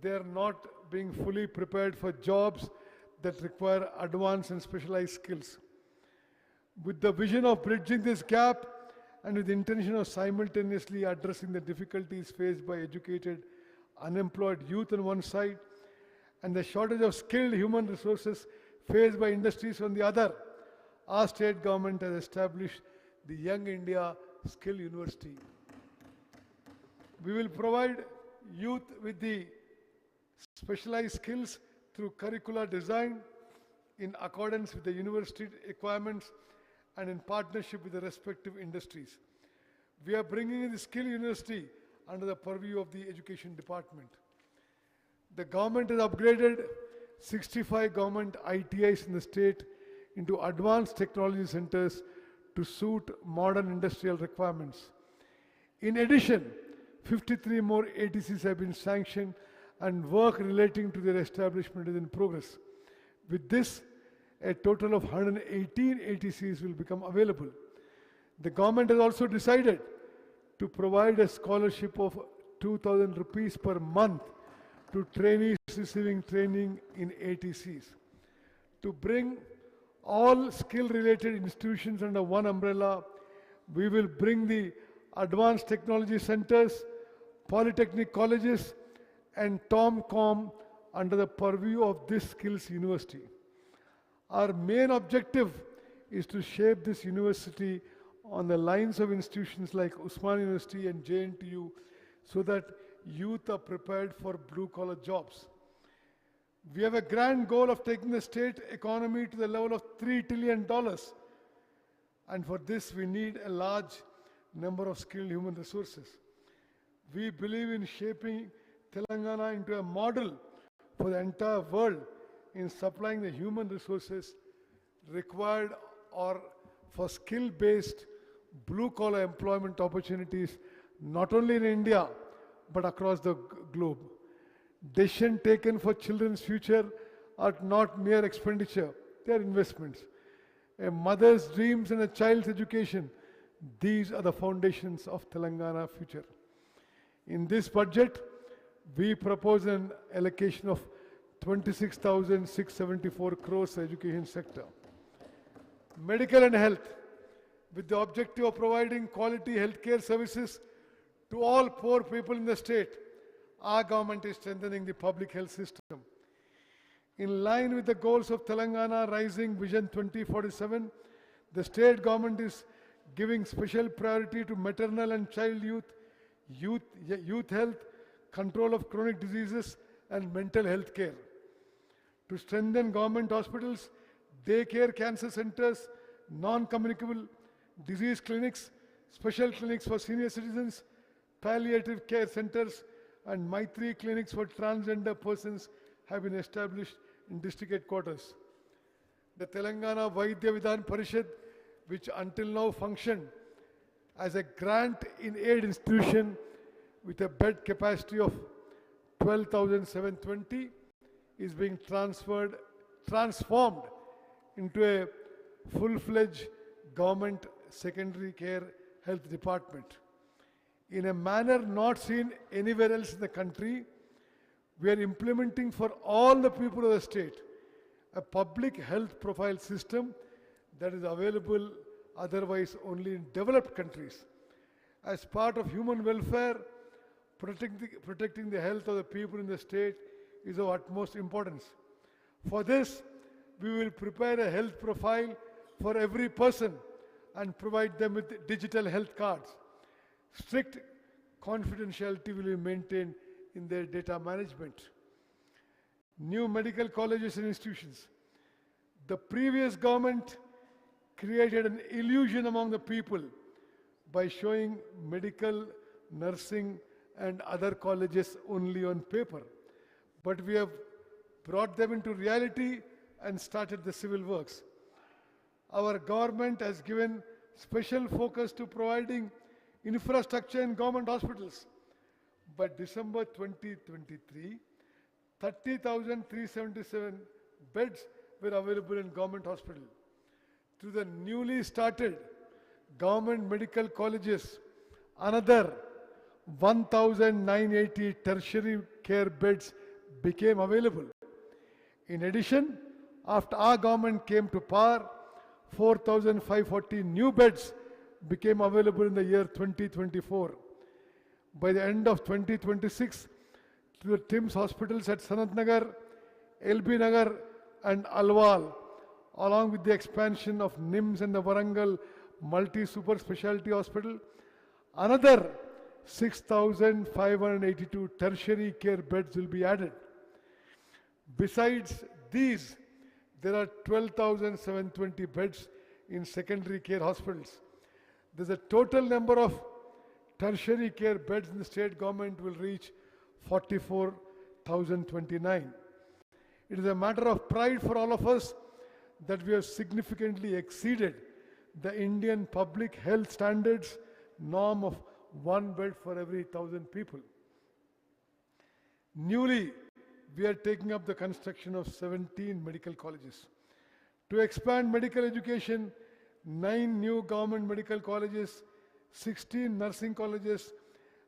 they are not being fully prepared for jobs that require advanced and specialized skills. With the vision of bridging this gap and with the intention of simultaneously addressing the difficulties faced by educated, unemployed youth on one side and the shortage of skilled human resources faced by industries on the other, our state government has established the Young India Skill University. We will provide youth with the specialized skills through curricular design in accordance with the university requirements and in partnership with the respective industries. We are bringing in the Skill University under the purview of the Education Department. The government has upgraded 65 government ITIs in the state into advanced technology centers to suit modern industrial requirements. In addition, 53 more ATCs have been sanctioned and work relating to their establishment is in progress. With this, a total of 118 ATCs will become available. The government has also decided to provide a scholarship of 2,000 rupees per month to trainees receiving training in ATCs. To bring all skill-related institutions under one umbrella, we will bring the advanced technology centers, polytechnic colleges, and TomCom under the purview of this Skills University. Our main objective is to shape this university on the lines of institutions like Usmania University and JNTU so that youth are prepared for blue-collar jobs. We have a grand goal of taking the state economy to the level of $3 trillion. And for this, we need a large number of skilled human resources. We believe in shaping Telangana into a model for the entire world in supplying the human resources required or for skill-based blue-collar employment opportunities, not only in India, but across the globe. Decisions taken for children's future are not mere expenditure, they are investments. A mother's dreams and a child's education, these are the foundations of Telangana future. In this budget, we propose an allocation of 26,674 crores for the education sector. Medical and health, with the objective of providing quality healthcare services To all poor people in the state, our government is strengthening the public health system. In line with the goals of Telangana Rising Vision 2047, the state government is giving special priority to maternal and child youth health, control of chronic diseases, and mental health care. To strengthen government hospitals, daycare cancer centers, non-communicable disease clinics, special clinics for senior citizens, palliative care centers, and Maitri clinics for transgender persons have been established in district headquarters. The Telangana Vaidya Vidhan Parishad, which until now functioned as a grant-in-aid institution with a bed capacity of 12,720, is being transformed into a full-fledged government secondary care health department. In a manner not seen anywhere else in the country, we are implementing for all the people of the state a public health profile system that is available otherwise only in developed countries. As part of human welfare, protecting the health of the people in the state is of utmost importance. For this, we will prepare a health profile for every person and provide them with digital health cards. Strict confidentiality will be maintained in their data management. New medical colleges and institutions. The previous government created an illusion among the people by showing medical, nursing, and other colleges only on paper. But we have brought them into reality and started the civil works. Our government has given special focus to providing infrastructure in government hospitals. By December 2023, 30,377 beds were available in government hospital. Through the newly started government medical colleges, another 1,980 tertiary care beds became available. In addition, after our government came to power, 4,540 new beds became available in the year 2024. By the end of 2026, the TIMS hospitals at Sanat Nagar, LB Nagar, and Alwal, along with the expansion of NIMS and the Warangal multi-super specialty hospital, another 6,582 tertiary care beds will be added. Besides these, there are 12,720 beds in secondary care hospitals. There's a total number of tertiary care beds in the state government will reach 44,029. It is a matter of pride for all of us that we have significantly exceeded the Indian public health standards norm of one bed for every 1,000 people. Newly, we are taking up the construction of 17 medical colleges. To expand medical education, 9 new government medical colleges, 16 nursing colleges,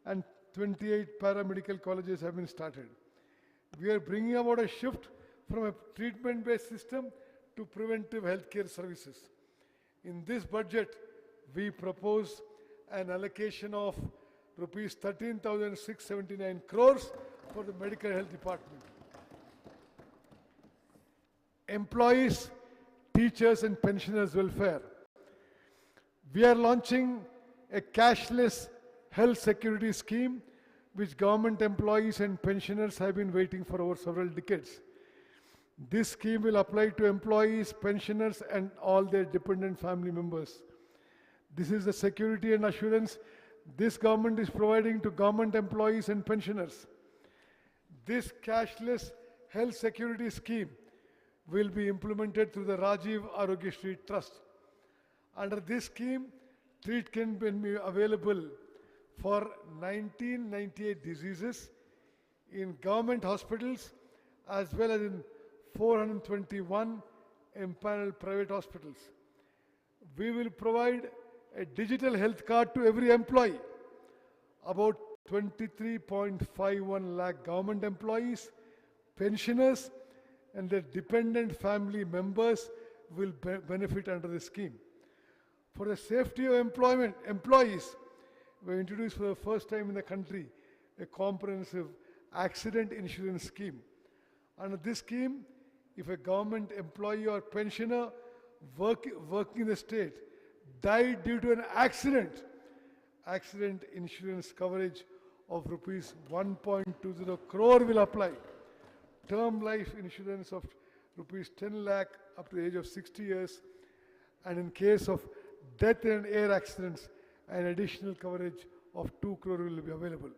and 28 paramedical colleges have been started. We are bringing about a shift from a treatment-based system to preventive healthcare services. In this budget, we propose an allocation of rupees 13,679 crores for the medical health department. Employees, teachers, and pensioners' welfare. We are launching a cashless health security scheme which government employees and pensioners have been waiting for over several decades. This scheme will apply to employees, pensioners, and all their dependent family members. This is the security and assurance this government is providing to government employees and pensioners. This cashless health security scheme will be implemented through the Rajiv Arogyashree Trust. Under this scheme, treatment can be available for 1998 diseases in government hospitals as well as in 421 empaneled private hospitals. We will provide a digital health card to every employee. About 23.51 lakh government employees, pensioners, and their dependent family members will benefit under the scheme. For the safety of employees, we introduced for the first time in the country a comprehensive accident insurance scheme. Under this scheme, if a government employee or pensioner working in the state died due to an accident, accident insurance coverage of rupees 1.20 crore will apply. Term life insurance of rupees 10 lakh up to the age of 60 years, and in case of death in air accidents, an additional coverage of 2 crore will be available.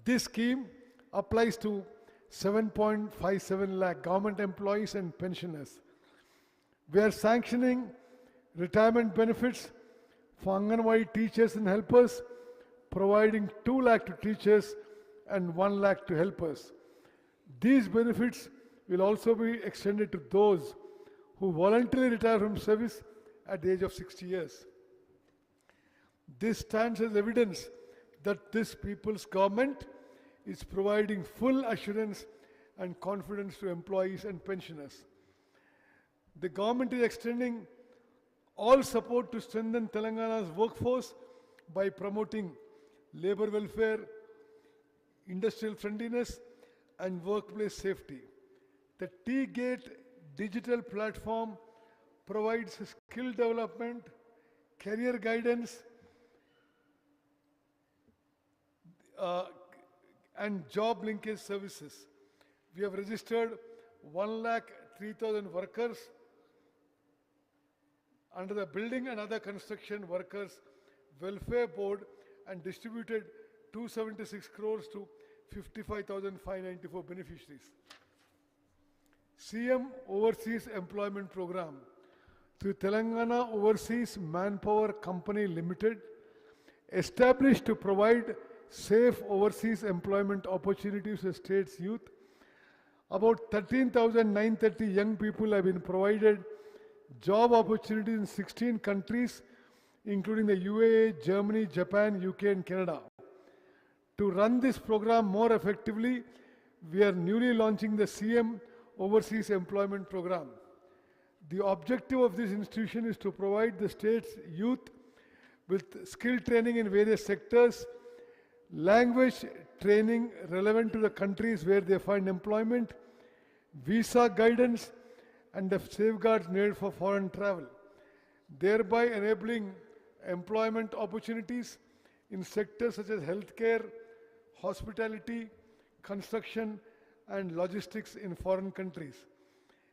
This scheme applies to 7.57 lakh government employees and pensioners. We are sanctioning retirement benefits for Anganwadi teachers and helpers, providing 2 lakh to teachers and 1 lakh to helpers. These benefits will also be extended to those who voluntarily retire from service at the age of 60 years. This stands as evidence that this people's government is providing full assurance and confidence to employees and pensioners. The government is extending all support to strengthen Telangana's workforce by promoting labor welfare, industrial friendliness, and workplace safety. The T-Gate digital platform provides skill development, career guidance, and job linkage services. We have registered 1,03,000 workers under the Building and Other Construction Workers Welfare Board and distributed 276 crores to 55,594 beneficiaries. CM Overseas Employment Program through Telangana Overseas Manpower Company Limited, established to provide safe overseas employment opportunities to state's youth. About 13,930 young people have been provided job opportunities in 16 countries, including the UAE, Germany, Japan, UK, and Canada. To run this program more effectively, we are newly launching the CM Overseas Employment Program. The objective of this institution is to provide the state's youth with skill training in various sectors, language training relevant to the countries where they find employment, visa guidance, and the safeguards needed for foreign travel, thereby enabling employment opportunities in sectors such as healthcare, hospitality, construction, and logistics in foreign countries.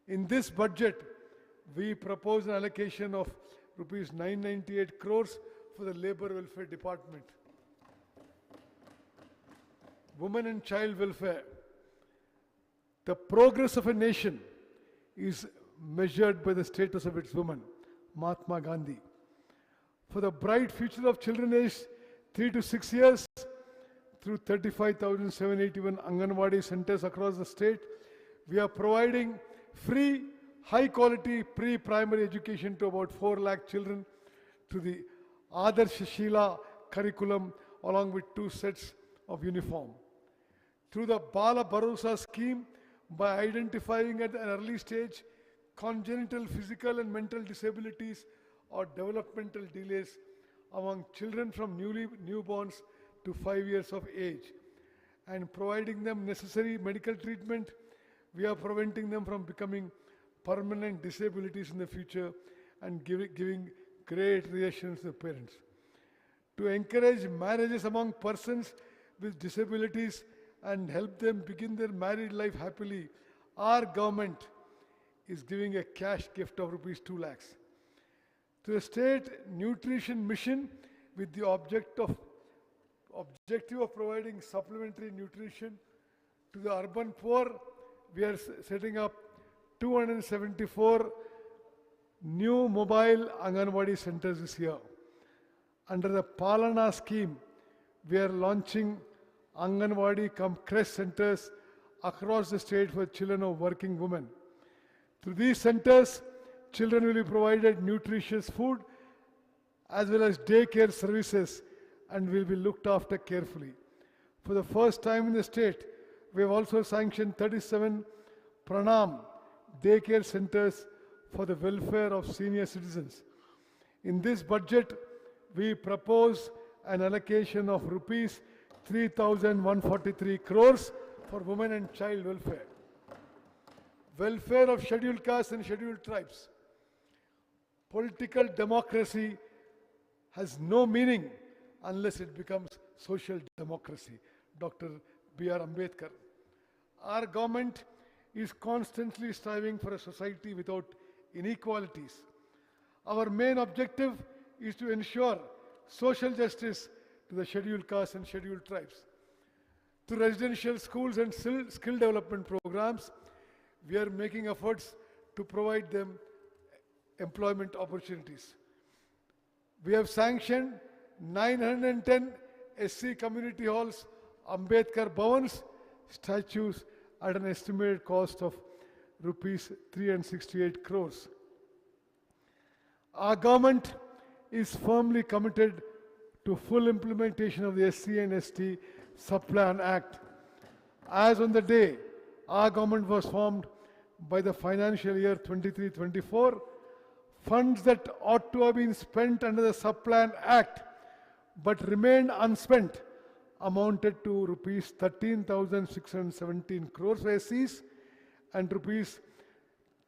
In this budget, we propose an allocation of rupees 998 crores for the Labour Welfare Department. Women and child welfare. The progress of a nation is measured by the status of its women. Mahatma Gandhi. For the bright future of children aged 3 to 6 years, through 35,781 Anganwadi centers across the state, we are providing free, high-quality pre-primary education to about 4 lakh children through the Adarsh Sheela curriculum along with 2 sets of uniform. Through the Bala Bharosa scheme, by identifying at an early stage congenital physical and mental disabilities or developmental delays among children from newborns to 5 years of age and providing them necessary medical treatment, we are preventing them from becoming permanent disabilities in the future and giving great reassurance to the parents. To encourage marriages among persons with disabilities and help them begin their married life happily, our government is giving a cash gift of rupees 2 lakhs. To the state nutrition mission with the objective of providing supplementary nutrition to the urban poor, we are setting up 274 new mobile Anganwadi centers this year. Under the Palana scheme, we are launching Anganwadi cum creche centers across the state for children of working women. Through these centers, children will be provided nutritious food as well as daycare services and will be looked after carefully. For the first time in the state, we have also sanctioned 37 Pranam daycare centers for the welfare of senior citizens. In this budget, we propose an allocation of rupees 3,143 crores for women and child welfare. Welfare of scheduled castes and scheduled tribes. Political democracy has no meaning unless it becomes social democracy. Dr. B.R. Ambedkar. Our government is constantly striving for a society without inequalities. Our main objective is to ensure social justice to the scheduled castes and scheduled tribes. Through residential schools and skill development programs, we are making efforts to provide them employment opportunities. We have sanctioned 910 SC community halls, Ambedkar Bhavans, statues at an estimated cost of rupees 368 crores. Our government is firmly committed to full implementation of the SC and ST Subplan Act. As on the day our government was formed by the financial year 23-24, funds that ought to have been spent under the Subplan Act but remained unspent amounted to rupees 13,617 crores for SCs and rupees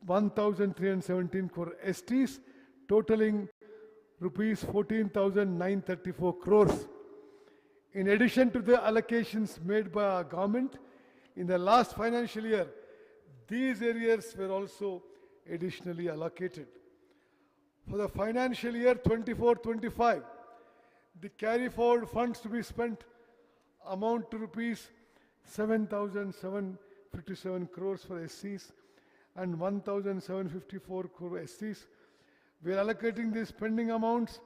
1,317 crore STs, totaling rupees 14,934 crores. In addition to the allocations made by our government in the last financial year, these areas were also additionally allocated. For the financial year 24-25, the carry forward funds to be spent amount to rupees 7,757 crores for SCs and 1,754 crore SCs. We are allocating these spending amounts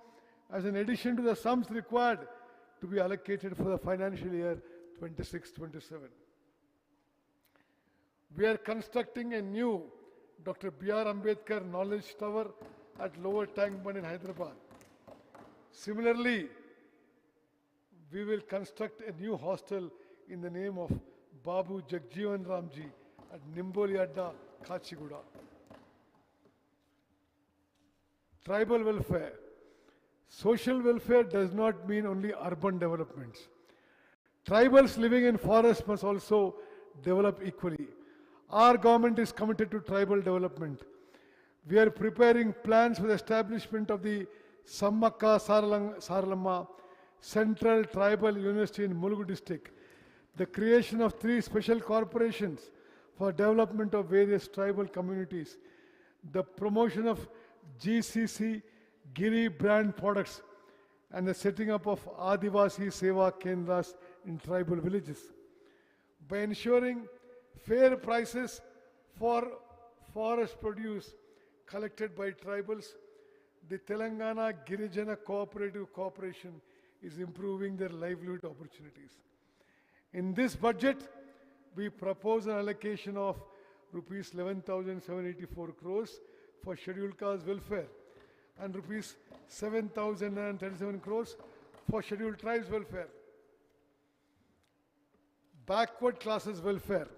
as an addition to the sums required to be allocated for the financial year 26-27. We are constructing a new Dr. B.R. Ambedkar Knowledge Tower at Lower Tank Bund in Hyderabad. Similarly, we will construct a new hostel in the name of Babu Jagjeevan Ramji at Nimboli Adda, Kachiguda. Tribal welfare. Social welfare does not mean only urban developments. Tribals living in forests must also develop equally. Our government is committed to tribal development. We are preparing plans for the establishment of the Sammakka Saralamma Central Tribal University in Mulugu district, the creation of 3 special corporations for development of various tribal communities, the promotion of GCC Giri brand products, and the setting up of Adivasi Seva Kendras in tribal villages. By ensuring fair prices for forest produce collected by tribals, the Telangana Girijana Cooperative Corporation is improving their livelihood opportunities. In this budget, we propose an allocation of rupees 11,784 crores for scheduled caste welfare and rupees 7,937 crores for scheduled tribes welfare. Backward classes welfare.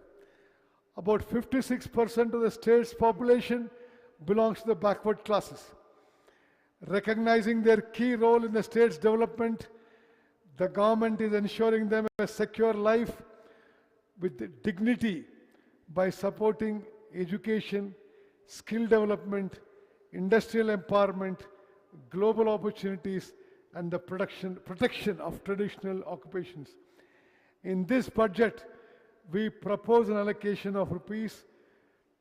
About 56% of the state's population belongs to the backward classes. Recognizing their key role in the state's development, the government is ensuring them a secure life with dignity by supporting education, skill development, industrial empowerment, global opportunities, and the protection of traditional occupations. In this budget, we propose an allocation of rupees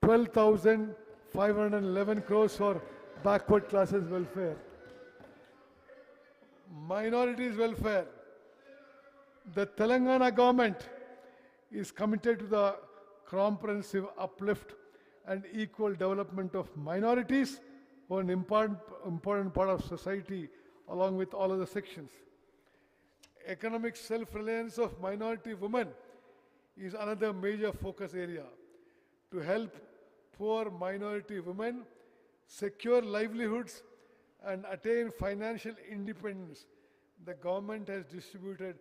12,511 crores for backward classes welfare. Minorities welfare. The Telangana government is committed to the comprehensive uplift and equal development of minorities, who are an important part of society along with all other sections. Economic self-reliance of minority women is another major focus area. To help poor minority women secure livelihoods and attain financial independence, the government has distributed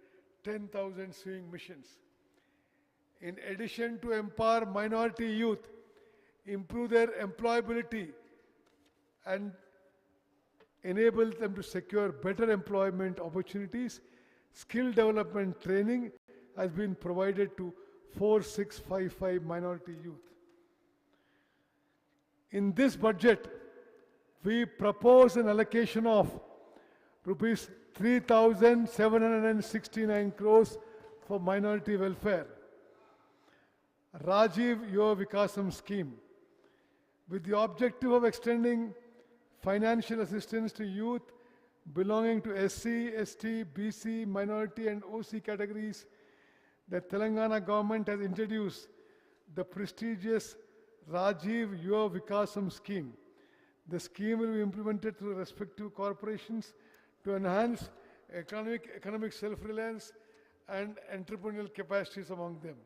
10,000 sewing machines. In addition to empower minority youth, improve their employability and enable them to secure better employment opportunities. Skill development training has been provided to 4655 minority youth. In this budget, we propose an allocation of rupees 3,769 crores for minority welfare. Rajiv Yuva Vikasam scheme, with the objective of extending financial assistance to youth belonging to SC, ST, BC, minority and OC categories. The Telangana government has introduced the prestigious Rajiv Yuva Vikasam scheme. The scheme will be implemented through respective corporations to enhance economic self-reliance and entrepreneurial capacities among them.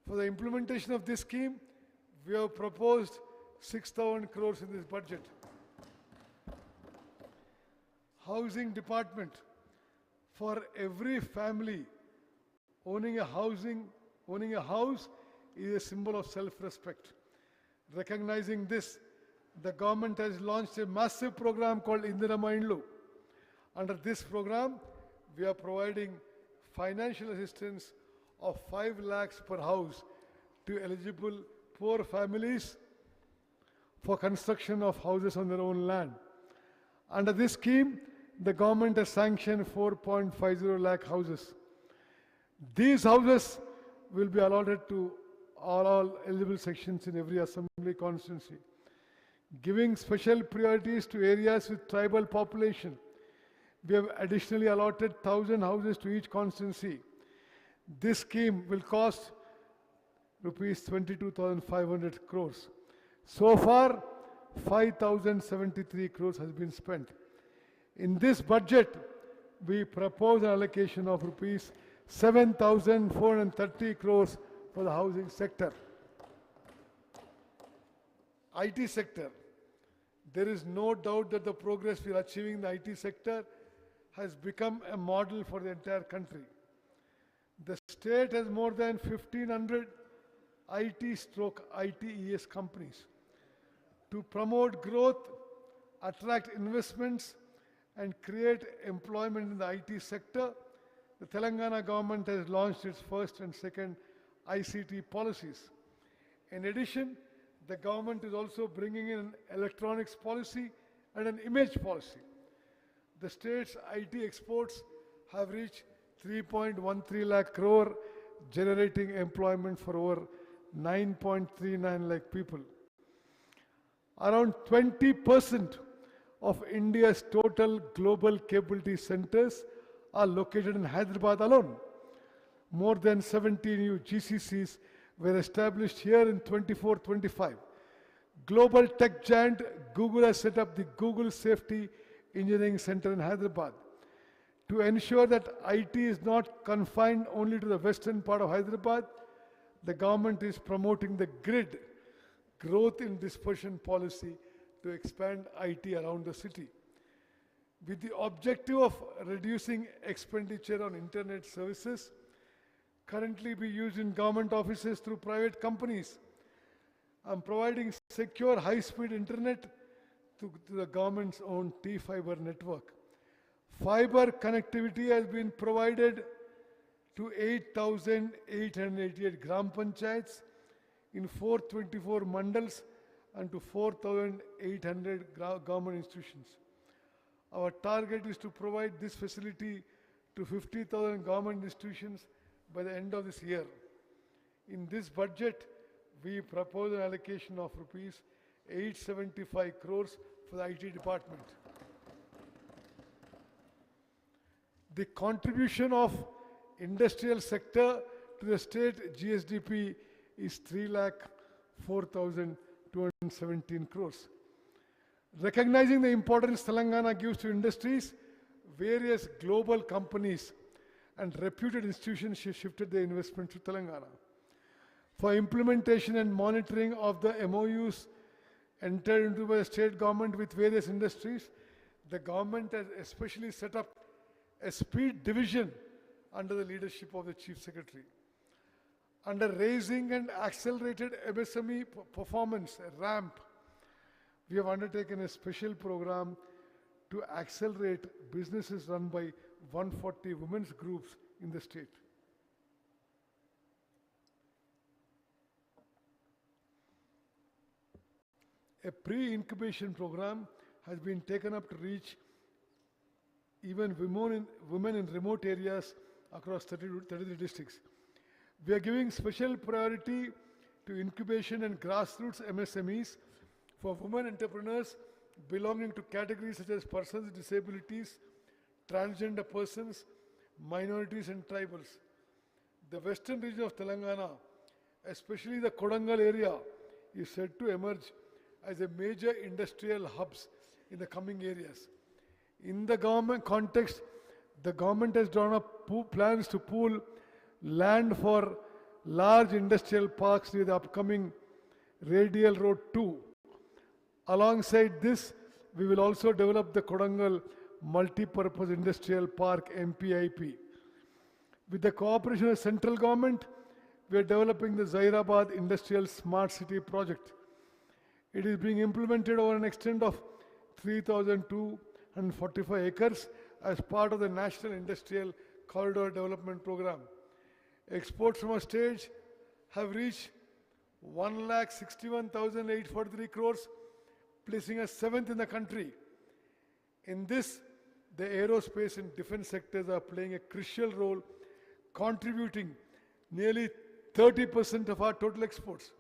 For the implementation of this scheme, we have proposed 6,000 crores in this budget. Housing department. For every family, owning a house is a symbol of self-respect. Recognizing this, the government has launched a massive program called Indirama Indlu. Under this program, we are providing financial assistance of 5 lakhs per house to eligible poor families for construction of houses on their own land. Under this scheme, the government has sanctioned 4.50 lakh houses. These houses will be allotted to all eligible sections in every assembly constituency, giving special priorities to areas with tribal population. We have additionally allotted 1,000 houses to each constituency. This scheme will cost rupees 22,500 crores. So far, 5,073 crores has been spent. In this budget, we propose an allocation of rupees 7,430 crores for the housing sector. IT sector. There is no doubt that the progress we are achieving in the IT sector has become a model for the entire country. The state has more than 1,500 IT/ITES companies. To promote growth, attract investments, and create employment in the IT sector, the Telangana government has launched its first and second ICT policies. In addition, the government is also bringing in an electronics policy and an image policy. The state's IT exports have reached 3.13 lakh crore, generating employment for over 9.39 lakh people. Around 20% of India's total global capability centers are located in Hyderabad alone. More than 70 new GCCs were established here in 24-25. Global tech giant Google has set up the Google Safety Engineering Center in Hyderabad. To ensure that IT is not confined only to the western part of Hyderabad, the government is promoting the GRID, Growth in Dispersion policy, to expand IT around the city. With the objective of reducing expenditure on internet services, currently be used in government offices through private companies, and providing secure high-speed internet to the government's own T-Fiber network. Fiber connectivity has been provided to 8,888 gram panchayats in 424 mandals and to 4,800 government institutions. Our target is to provide this facility to 50,000 government institutions by the end of this year. In this budget, we propose an allocation of rupees 875 crores for the IT department. The contribution of industrial sector to the state GSDP is 3,04,217 crores. Recognizing the importance Telangana gives to industries, various global companies and reputed institutions shifted their investment to Telangana. For implementation and monitoring of the MOUs entered into by the state government with various industries, the government has especially set up a speed division under the leadership of the Chief Secretary. Under raising and accelerated MSME performance, RAMP, We have undertaken a special program to accelerate businesses run by 140 women's groups in the state. A pre-incubation program has been taken up to reach even women in remote areas across 33 districts. We are giving special priority to incubation and grassroots MSMEs for women entrepreneurs belonging to categories such as persons with disabilities, transgender persons, minorities and tribals. The western region of Telangana, especially the Kodangal area, is said to emerge as a major industrial hubs in the coming areas. In the government context, the government has drawn up plans to pool land for large industrial parks near the upcoming Radial Road 2. Alongside this, we will also develop the Kodangal Multi-Purpose Industrial Park MPIP. With the cooperation of the central government, we are developing the Zairabad Industrial Smart City project. It is being implemented over an extent of 3,245 acres as part of the National Industrial Corridor Development Program. Exports from our state have reached 1,61,843 crores, placing us 7th in the country. In this, the aerospace and defense sectors are playing a crucial role, contributing nearly 30% of our total exports.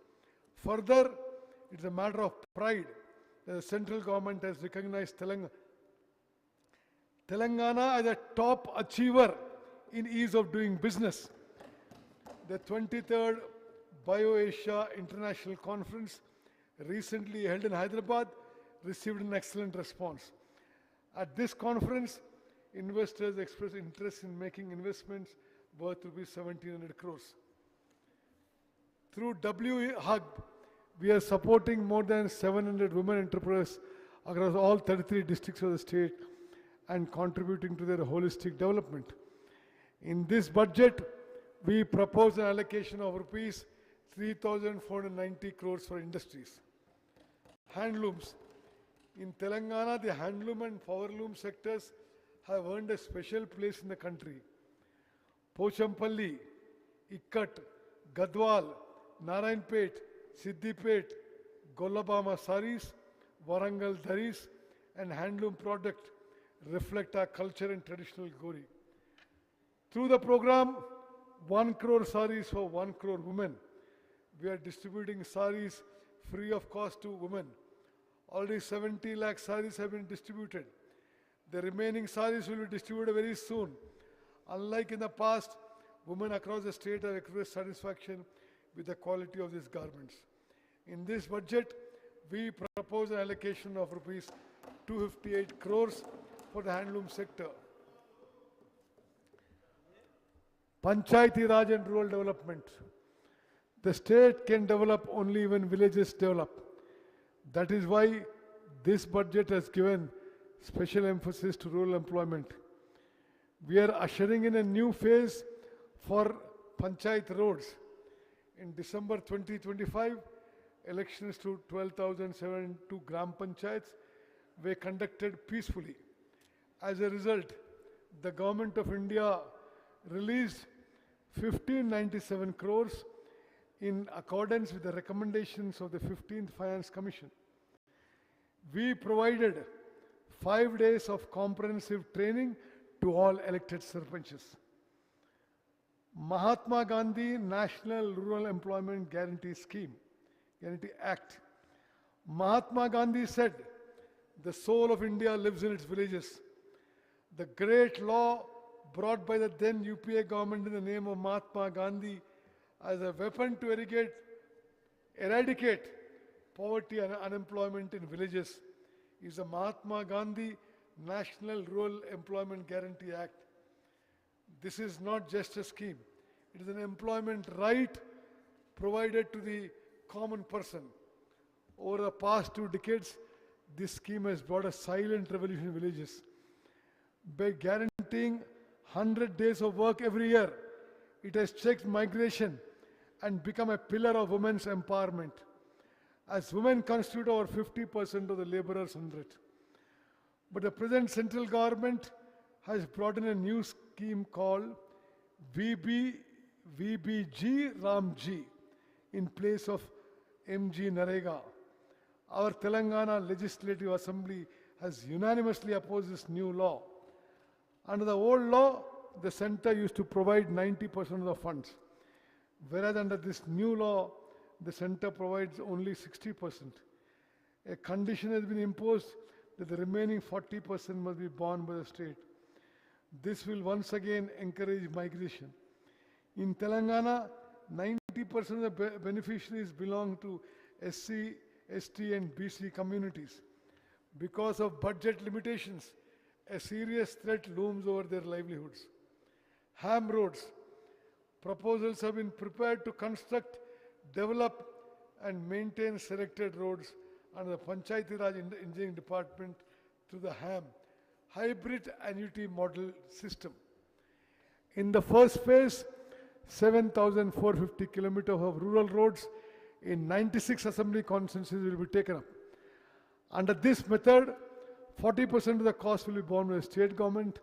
Further, it is a matter of pride that the central government has recognized Telangana as a top achiever in ease of doing business. The 23rd BioAsia International Conference, recently held in Hyderabad, received an excellent response. At this conference, investors expressed interest in making investments worth rupees 1,700 crores. Through WHUG, we are supporting more than 700 women entrepreneurs across all 33 districts of the state and contributing to their holistic development. In this budget, we propose an allocation of rupees 3,490 crores for industries. Handlooms. In Telangana, the handloom and powerloom sectors have earned a special place in the country. Pochampalli, Ikkat, Gadwal, Narayanpet, Siddipet, Gollabama saris, Warangal dharis, and handloom product reflect our culture and traditional glory. Through the program, 1 crore saris for 1 crore women, we are distributing saris free of cost to women. Already 70 lakh saris have been distributed. The remaining saris will be distributed very soon. Unlike in the past, women across the state have expressed satisfaction with the quality of these garments. In this budget, we propose an allocation of rupees 258 crores for the handloom sector. Panchayati Raj and rural development. The state can develop only when villages develop. That is why this budget has given special emphasis to rural employment. We are ushering in a new phase for Panchayat roads. In December 2025, elections to 12,702 Gram Panchayats were conducted peacefully. As a result, the Government of India released 1597 crores in accordance with the recommendations of the 15th Finance Commission. We provided 5 days of comprehensive training to all elected sarpanches. Mahatma Gandhi National Rural Employment Guarantee Scheme, Guarantee Act. Mahatma Gandhi said, "The soul of India lives in its villages." The great law brought by the then UPA government in the name of Mahatma Gandhi as a weapon to eradicate poverty and unemployment in villages is the Mahatma Gandhi National Rural Employment Guarantee Act. This is not just a scheme. It is an employment right provided to the common person. Over the past 2 decades, this scheme has brought a silent revolution in villages. By guaranteeing 100 days of work every year, it has checked migration and become a pillar of women's empowerment. as women constitute over 50% of the laborers under it. But the present central government has brought in a new scheme called VBG Ramji in place of MG Narega. Our Telangana Legislative Assembly has unanimously opposed this new law. Under the old law, the center used to provide 90% of the funds, whereas under this new law, the center provides only 60%. A condition has been imposed that the remaining 40% must be borne by the state. This will once again encourage migration. In Telangana, 90% of the beneficiaries belong to SC, ST and BC communities. Because of budget limitations, a serious threat looms over their livelihoods. HAM roads. Proposals have been prepared to construct, develop and maintain selected roads under the Panchayati Raj Engineering Department through the HAM, Hybrid Annuity Model System. In the first phase, 7,450 kilometers of rural roads in 96 assembly constituencies will be taken up. Under this method, 40% of the cost will be borne by the state government,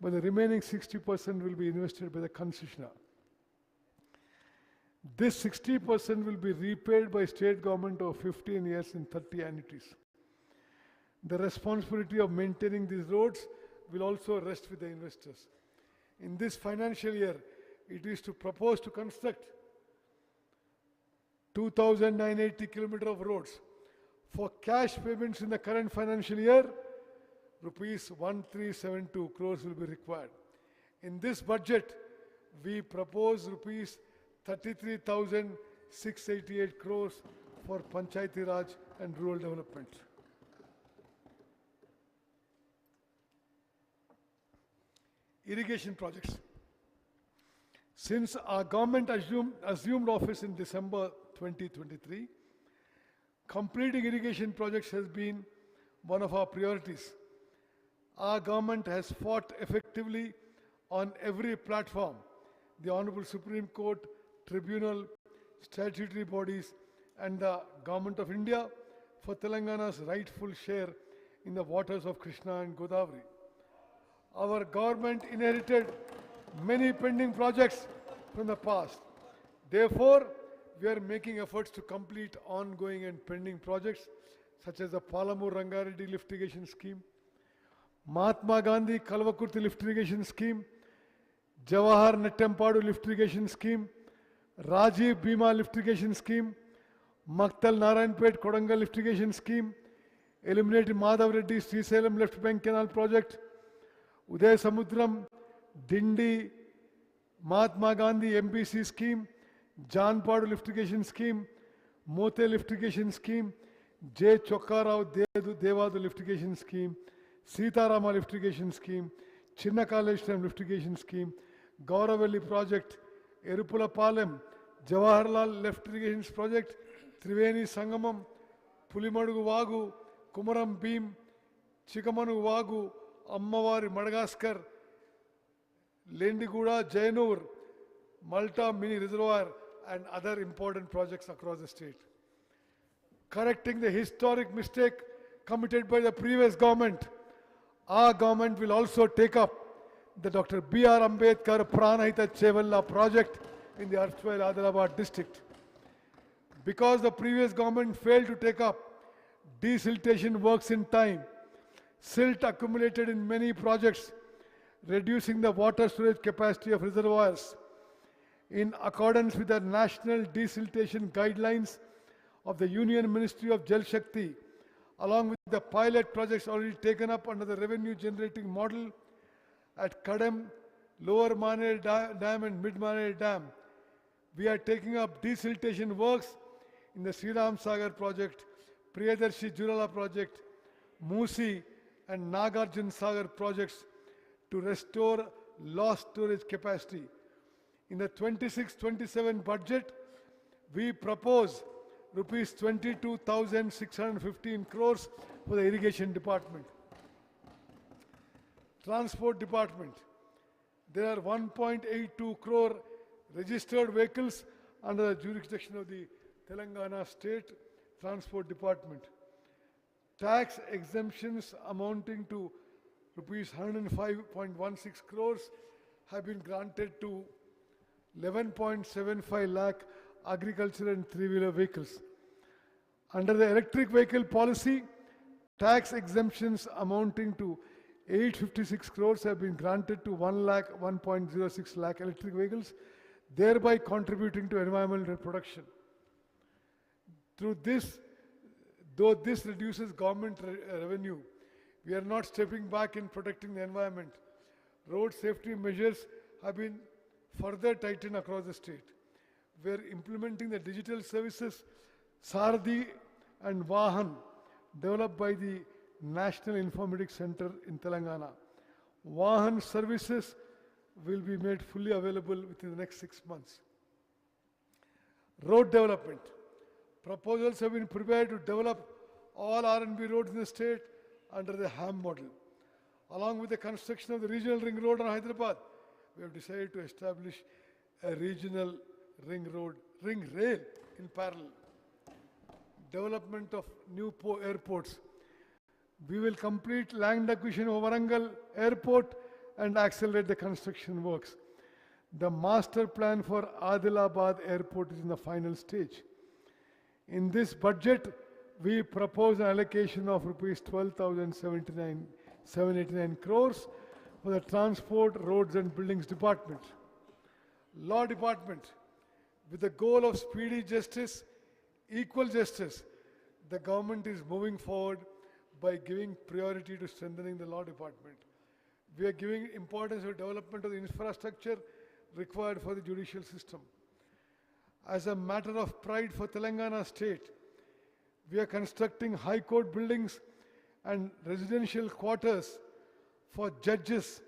but the remaining 60% will be invested by the concessionaire. This 60% will be repaid by state government over 15 years in 30 annuities. The responsibility of maintaining these roads will also rest with the investors. In this financial year, it is to propose to construct 2,980 kilometers of roads. For cash payments in the current financial year, rupees 1372 crores will be required. In this budget, we propose rupees 33,688 crores for Panchayati Raj and rural development. Irrigation projects. Since our government assumed office in December 2023, completing irrigation projects has been one of our priorities. Our government has fought effectively on every platform. The Honorable Supreme Court, Tribunal, statutory bodies and the Government of India for Telangana's rightful share in the waters of Krishna and Godavari. Our government inherited many pending projects from the past. Therefore, we are making efforts to complete ongoing and pending projects such as the Palamur Rangareddy lift irrigation scheme, Mahatma Gandhi Kalvakurti lift irrigation scheme, Jawahar Nettempadu lift irrigation scheme, Rajiv Bhima lift irrigation scheme, Maktal Narayanpet Kodangal lift irrigation scheme, eliminated Madhav Reddy Srisalem left bank canal project, Uday Samudram, Dindi, Mahatma Gandhi MBC scheme, Janpadu lift irrigation scheme, Mote lift irrigation scheme, J. Chokkarao Devadu lift irrigation scheme, Sitarama lift irrigation scheme, Chinna Kaleshwaram lift irrigation scheme, Gauravelli project, Erupula Palem, Jawaharlal lift irrigation project, Triveni Sangamam, Pulimadugu Vagu, Kumaram Beam, Chikamanu Vagu, Ammavari Madagascar, Lendiguda, Jainur, Malta mini reservoir and other important projects across the state. Correcting the historic mistake committed by the previous government, our government will also take up the Dr. B.R. Ambedkar Pranahita Chevalla project in the erstwhile Adilabad district. Because the previous government failed to take up desiltation works in time, silt accumulated in many projects, reducing the water storage capacity of reservoirs. In accordance with the national desiltation guidelines of the Union Ministry of Jal Shakti, along with the pilot projects already taken up under the revenue generating model at Kadam, Lower Mane Dam and Mid Mane Dam, we are taking up desiltation works in the Sriram Sagar project, Priyadarshi Jurala project, Musi and Nagarjun Sagar projects to restore lost storage capacity. In the 26-27 budget, we propose rupees 22,615 crores for the irrigation department. Transport department. There are 1.82 crore registered vehicles under the jurisdiction of the Telangana state Transport Department. Tax exemptions amounting to rupees 105.16 crores have been granted to 11.75 lakh agriculture and three-wheeler vehicles. Under the electric vehicle policy, tax exemptions amounting to 856 crores have been granted to 1.06 lakh electric vehicles, thereby contributing to environmental protection. Through this, though this reduces government revenue, we are not stepping back in protecting the environment. Road safety measures have been further tightened across the state. We are implementing the digital services Sardi and Vahan developed by the National Informatics Center in Telangana. Vahan services will be made fully available within the next 6 months. Road development. Proposals have been prepared to develop all R&B roads in the state under the HAM model. Along with the construction of the regional ring road on Hyderabad, we have decided to establish a regional ring rail in parallel. Development of new airports. We will complete land acquisition of Warangal Airport and accelerate the construction works. The master plan for Adilabad Airport is in the final stage. In this budget, we propose an allocation of rupees 12,789 crores for the Transport, Roads and Buildings Department. Law Department, with the goal of speedy justice, equal justice, the government is moving forward by giving priority to strengthening the law department. We are giving importance to development of the infrastructure required for the judicial system. As a matter of pride for Telangana state, we are constructing high court buildings and residential quarters for judges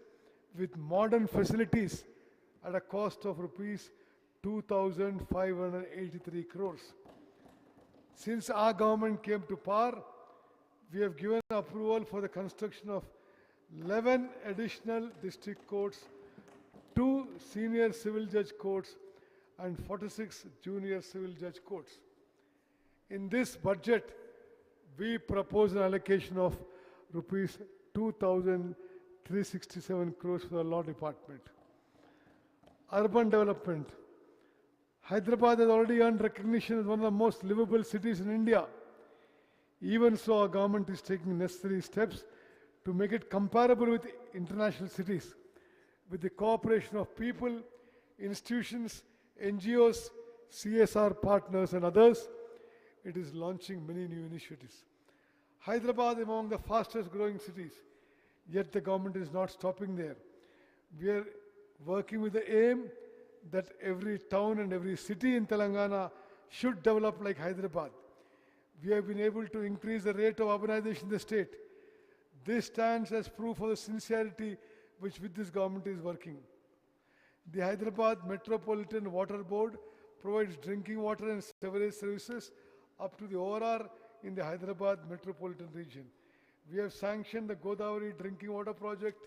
with modern facilities at a cost of rupees 2,583 crores. Since our government came to power, we have given approval for the construction of 11 additional district courts, 2 senior civil judge courts, and 46 junior civil judge courts. In this budget, we propose an allocation of rupees 2,367 crores for the law department. Urban development. Hyderabad has already earned recognition as one of the most livable cities in India. Even so, our government is taking necessary steps to make it comparable with international cities. With the cooperation of people, institutions, NGOs, CSR partners and others, it is launching many new initiatives. Hyderabad is among the fastest growing cities, yet the government is not stopping there. We are working with the aim that every town and every city in Telangana should develop like Hyderabad. We have been able to increase the rate of urbanization in the state. This stands as proof of the sincerity which with this government is working. The Hyderabad Metropolitan Water Board provides drinking water and sewerage services up to the ORR in the Hyderabad metropolitan region. We have sanctioned the Godavari drinking water project,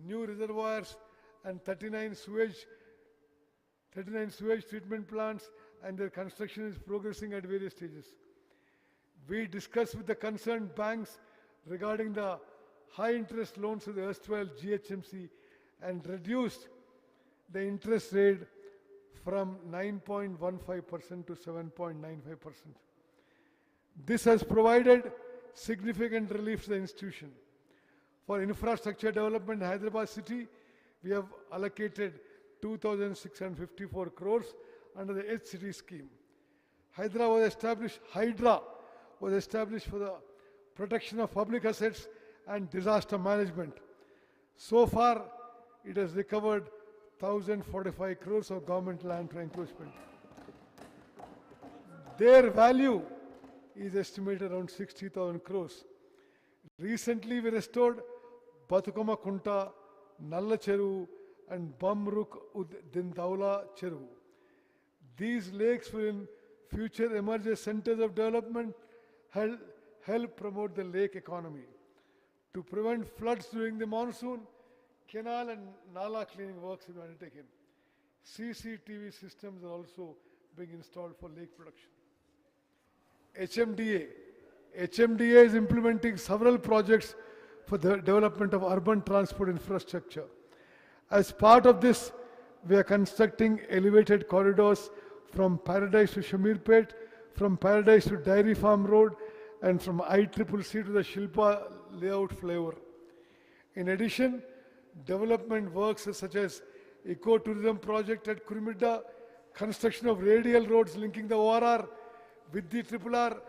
new reservoirs and 39 sewage treatment plants, and their construction is progressing at various stages. We discussed with the concerned banks regarding the high interest loans of the erstwhile GHMC and reduced the interest rate from 9.15% to 7.95%. This has provided significant relief to the institution. For infrastructure development in Hyderabad city, we have allocated 2,654 crores under the H-City scheme. Hydra was established for the protection of public assets and disaster management. So far, it has recovered 1,045 crores of government land for encroachment. Their value is estimated around 60,000 crores. Recently, we restored Batukama Kunta, Nalla Cheru, and Bamruk Dindaula Cheru. These lakes will in future emerge as centers of development, help promote the lake economy. To prevent floods during the monsoon, canal and nala cleaning works have been undertaken. CCTV systems are also being installed for lake protection. HMDA. HMDA is implementing several projects for the development of urban transport infrastructure. As part of this, we are constructing elevated corridors from Paradise to Shamirpet, from Paradise to Dairy Farm Road, and from ICCC to the Shilpa layout flyover. In addition, development works such as eco-tourism project at Kurimidda, construction of radial roads linking the ORR with the RRR,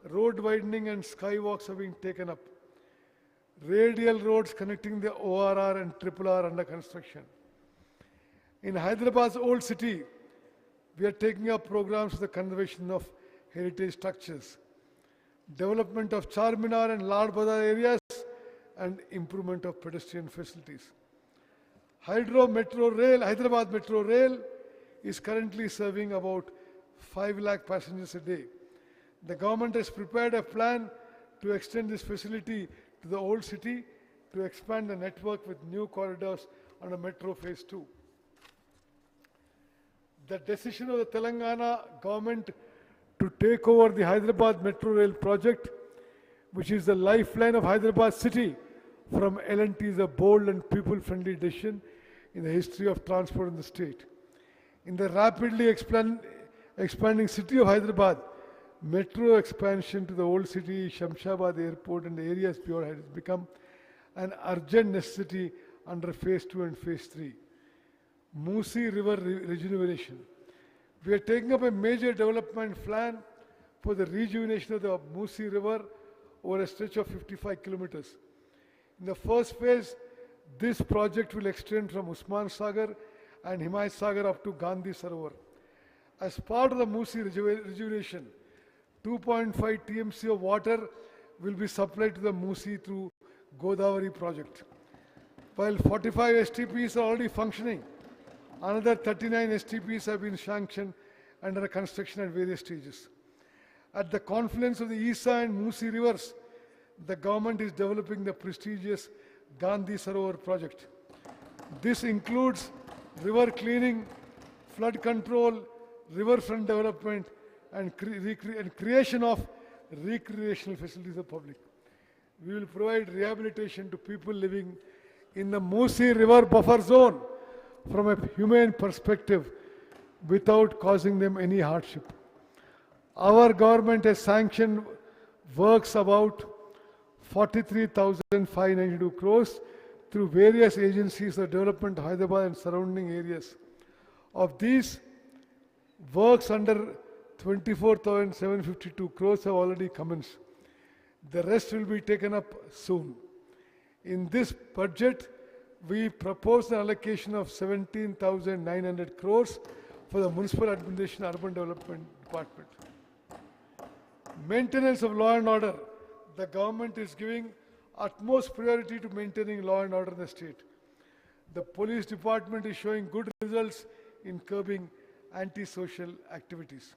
road widening and skywalks are being taken up. Radial roads connecting the ORR and RRR under construction. In Hyderabad's old city, we are taking up programs for the conservation of heritage structures, development of Charminar and Lal Bazar areas, and improvement of pedestrian facilities. Hyderabad Metro Rail is currently serving about 5 lakh passengers a day. The government has prepared a plan to extend this facility to the old city to expand the network with new corridors under Metro Phase 2. The decision of the Telangana government to take over the Hyderabad Metro Rail project, which is the lifeline of Hyderabad city, from L&T is a bold and people-friendly decision in the history of transport in the state. In the rapidly expanding city of Hyderabad, metro expansion to the old city, Shamshabad airport and the areas beyond has become an urgent necessity under Phase 2 and Phase 3. Musi River rejuvenation. We are taking up a major development plan for the rejuvenation of the Musi River over a stretch of 55 kilometers. In the first phase, this project will extend from Usman Sagar and Himayat Sagar up to Gandhi Sarovar. As part of the Musi rejuvenation, 2.5 TMC of water will be supplied to the Musi through Godavari project. While 45 STPs are already functioning, another 39 STPs have been sanctioned and under construction at various stages. At the confluence of the Isa and Musi rivers, the government is developing the prestigious Gandhi Sarovar project. This includes river cleaning, flood control, riverfront development, and creation of recreational facilities for the public. We will provide rehabilitation to people living in the Musi River buffer zone from a humane perspective without causing them any hardship. Our government has sanctioned works about 43,592 crores through various agencies of development of Hyderabad and surrounding areas. Of these, works under 24,752 crores have already commenced. The rest will be taken up soon. In this budget, we propose an allocation of 17,900 crores for the Municipal Administration Urban Development Department. Maintenance of law and order. The government is giving utmost priority to maintaining law and order in the state. The police department is showing good results in curbing antisocial activities.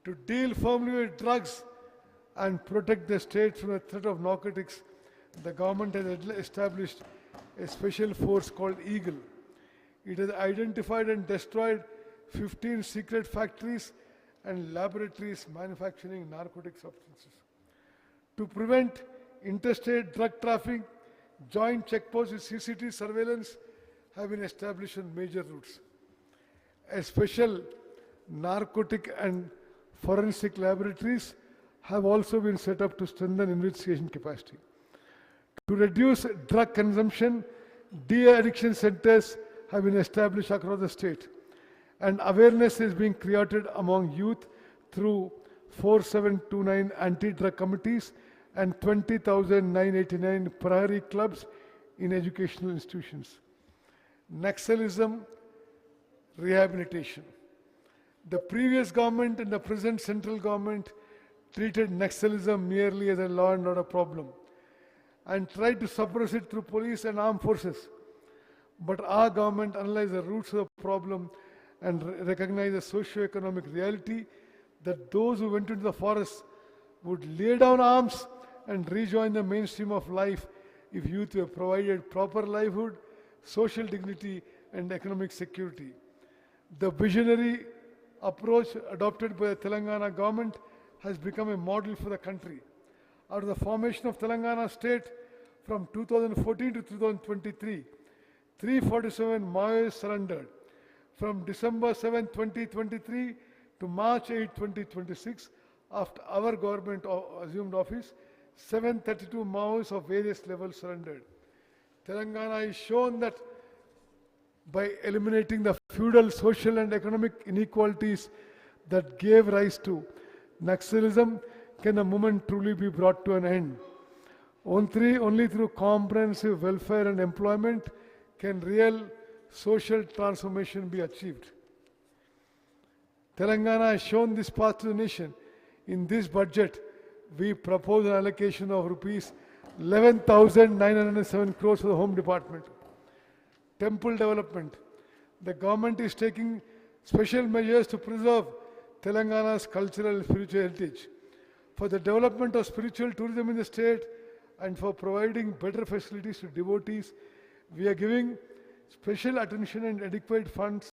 To deal firmly with drugs and protect the state from the threat of narcotics, the government has established a special force called Eagle. It has identified and destroyed 15 secret factories and laboratories manufacturing narcotic substances. To prevent interstate drug trafficking, joint checkposts with CCTV surveillance have been established on major routes. A special narcotic and forensic laboratories have also been set up to strengthen investigation capacity. To reduce drug consumption, de-addiction centers have been established across the state, and awareness is being created among youth through 4729 anti-drug committees and 20,989 Prahari clubs in educational institutions. Naxalism rehabilitation. The previous government and the present central government treated Naxalism merely as a law and order problem and tried to suppress it through police and armed forces. But our government analyzed the roots of the problem and recognized the socio-economic reality that those who went into the forest would lay down arms and rejoin the mainstream of life if youth were provided proper livelihood, social dignity, and economic security. The visionary approach adopted by the Telangana government has become a model for the country. Out of the formation of Telangana state from 2014 to 2023, 347 Maoists surrendered. From December 7, 2023 to March 8, 2026, after our government assumed office, 732 Maoists of various levels surrendered. Telangana is shown that by eliminating the feudal social and economic inequalities that gave rise to Naxalism, can the movement truly be brought to an end. Only through comprehensive welfare and employment can real social transformation be achieved. Telangana has shown this path to the nation. In this budget, we propose an allocation of rupees 11,907 crores for the Home Department. Temple development. The government is taking special measures to preserve Telangana's cultural and spiritual heritage. For the development of spiritual tourism in the state and for providing better facilities to devotees, we are giving special attention and adequate funds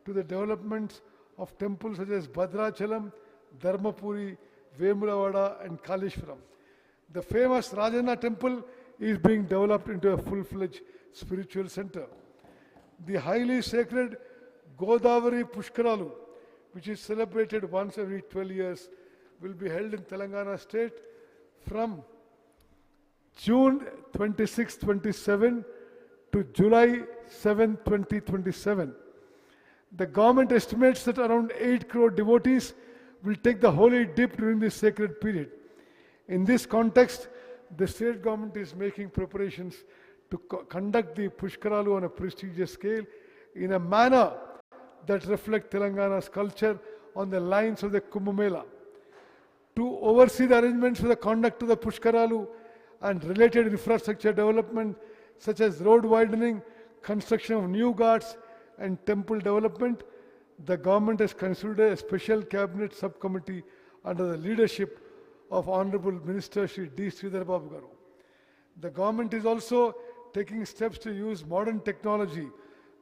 to the development of temples such as Bhadrachalam, Dharmapuri, Vemulavada and Kaleshwaram. The famous Rajanna temple is being developed into a full-fledged spiritual center. The highly sacred Godavari Pushkaralu, which is celebrated once every 12 years, will be held in Telangana state from June 26, 27 to July 7, 2027. The government estimates that around 8 crore devotees will take the holy dip during this sacred period. In this context, the state government is making preparations to conduct the Pushkaralu on a prestigious scale in a manner that reflects Telangana's culture on the lines of the Kumbh Mela. To oversee the arrangements for the conduct of the Pushkaralu and related infrastructure development such as road widening, construction of new ghats and temple development, the government has considered a special cabinet subcommittee under the leadership of Honorable Minister Shri D. Sridhar Babu Garu. The government is also taking steps to use modern technology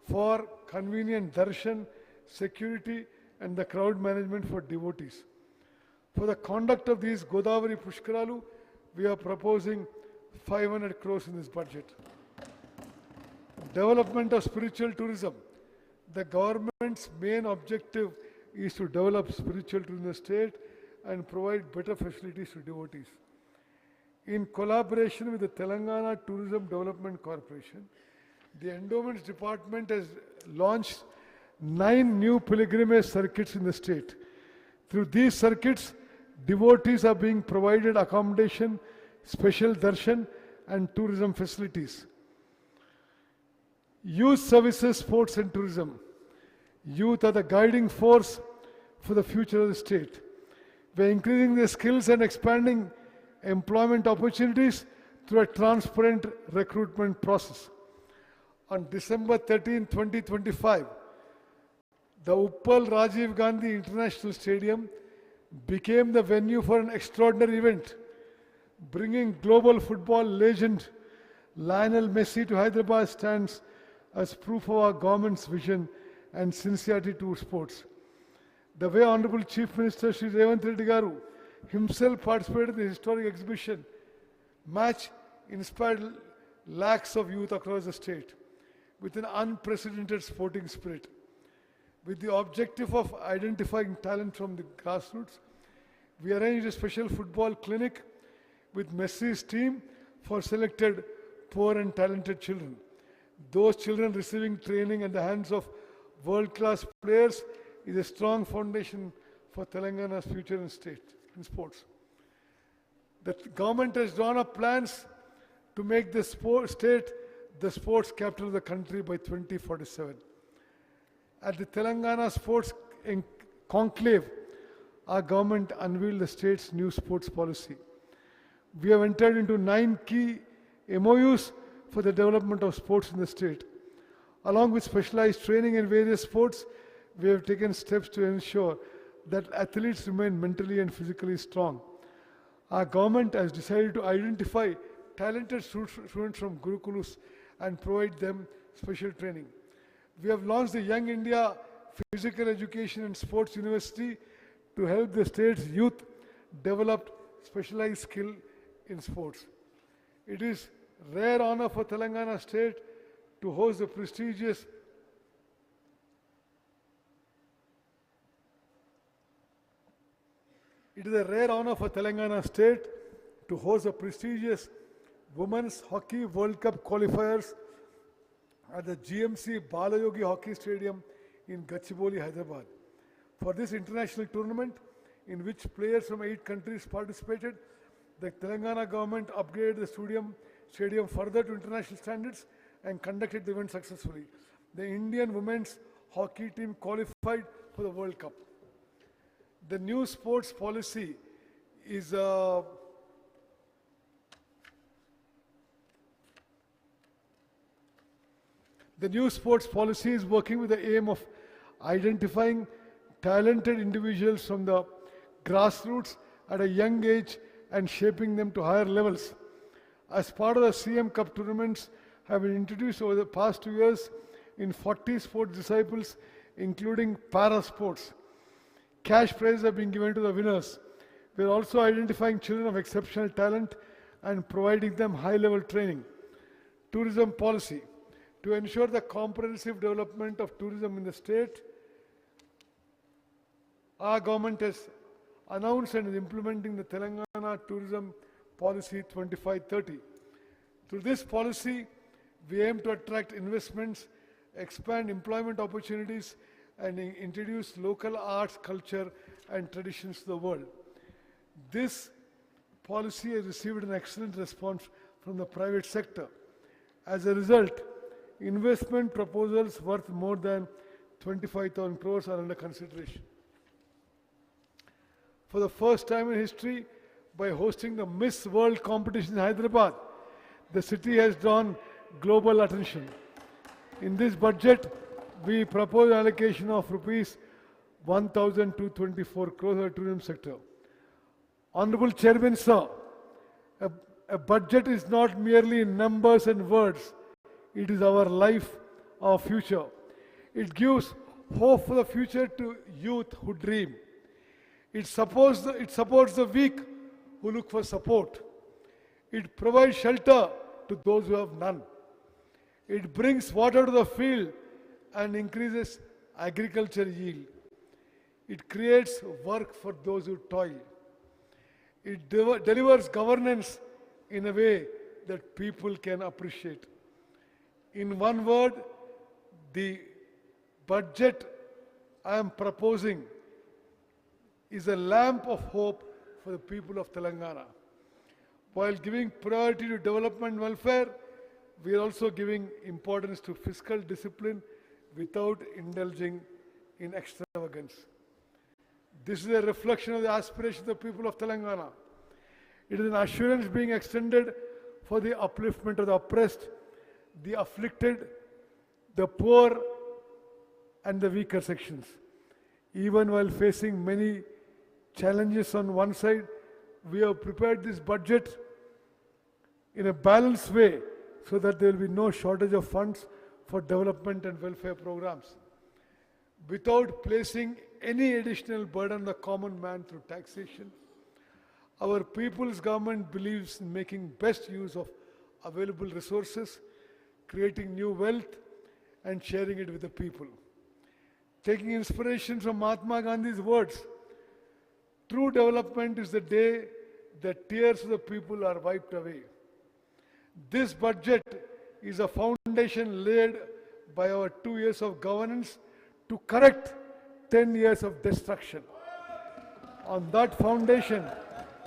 for convenient darshan, security and the crowd management for devotees. For the conduct of these Godavari Pushkaralu, we are proposing 500 crores in this budget. Development of spiritual tourism. The government's main objective is to develop spiritual tourism in the state and provide better facilities to devotees. In collaboration with the Telangana Tourism Development Corporation, the Endowments Department has launched 9 new pilgrimage circuits in the state. Through these circuits, devotees are being provided accommodation, special darshan and tourism facilities. Youth services, sports and tourism. Youth are the guiding force for the future of the state. We are increasing their skills and expanding employment opportunities through a transparent recruitment process. On December 13, 2025, the Uppal Rajiv Gandhi International Stadium became the venue for an extraordinary event, bringing global football legend Lionel Messi to Hyderabad stands as proof of our government's vision and sincerity to sports. The way Honorable Chief Minister Shri Revanth Reddy Garu himself participated in the historic exhibition match inspired lakhs of youth across the state with an unprecedented sporting spirit. With the objective of identifying talent from the grassroots, we arranged a special football clinic with Messi's team for selected poor and talented children. Those children receiving training at the hands of world-class players is a strong foundation for Telangana's future in sports. The government has drawn up plans to make the state the sports capital of the country by 2047. At the Telangana Sports Conclave, our government unveiled the state's new sports policy. We have entered into 9 key MOUs for the development of sports in the state. Along with specialized training in various sports, we have taken steps to ensure that athletes remain mentally and physically strong. Our government has decided to identify talented students from Gurukulus and provide them special training. We have launched the Young India Physical Education and Sports University to help the state's youth developed specialized skill in sports. It is rare honor for Telangana state to host the prestigious It is a rare honor for Telangana state to host the prestigious Women's Hockey World Cup qualifiers at the GMC Balayogi Hockey Stadium in Gachibowli, Hyderabad. For this international tournament, in which players from 8 countries participated, the Telangana government upgraded the stadium further to international standards and conducted the event successfully. The Indian women's hockey team qualified for the World Cup. The new sports policy is the new sports policy is working with the aim of identifying talented individuals from the grassroots at a young age and shaping them to higher levels. As part of the CM Cup tournaments have been introduced over the past 2 years in 40 sports disciplines, including para sports. Cash prizes have been given to the winners. We are also identifying children of exceptional talent and providing them high-level training. Tourism policy. To ensure the comprehensive development of tourism in the state, our government has announced and is implementing the Telangana Tourism Policy 2530. Through this policy, we aim to attract investments, expand employment opportunities, and introduce local arts, culture, and traditions to the world. This policy has received an excellent response from the private sector. As a result, investment proposals worth more than 25,000 crores are under consideration. For the first time in history, by hosting the Miss World competition in Hyderabad, the city has drawn global attention. In this budget, we propose allocation of rupees 1,224 crores for the tourism sector. Honorable Chairman, sir, a budget is not merely numbers and words. It is our life, our future. It gives hope for the future to youth who dream. It supports the weak who look for support. It provides shelter to those who have none. It brings water to the field and increases agriculture yield. It creates work for those who toil. It delivers governance in a way that people can appreciate. In one word, the budget I am proposing is a lamp of hope for the people of Telangana. While giving priority to development and welfare, we are also giving importance to fiscal discipline without indulging in extravagance. This is a reflection of the aspirations of the people of Telangana. It is an assurance being extended for the upliftment of the oppressed, the afflicted, the poor, and the weaker sections. Even while facing many challenges on one side, we have prepared this budget in a balanced way so that there will be no shortage of funds for development and welfare programs. Without placing any additional burden on the common man through taxation, our people's government believes in making best use of available resources, creating new wealth, and sharing it with the people. Taking inspiration from Mahatma Gandhi's words, true development is the day that tears of the people are wiped away. This budget is a foundation laid by our 2 years of governance to correct 10 years of destruction. On that foundation,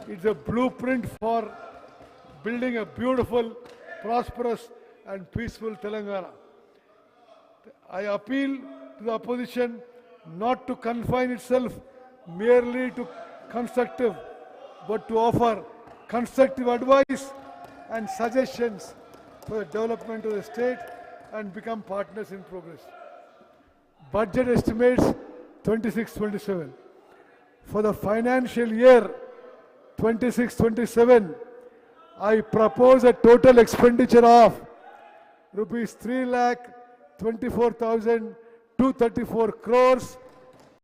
it's a blueprint for building a beautiful, prosperous, and peaceful Telangana. I appeal to the opposition not to confine itself merely to constructive, but to offer constructive advice and suggestions for the development of the state and become partners in progress. Budget estimates 26-27. For the financial year 26-27, I propose a total expenditure of rupees 3,24,234 crores,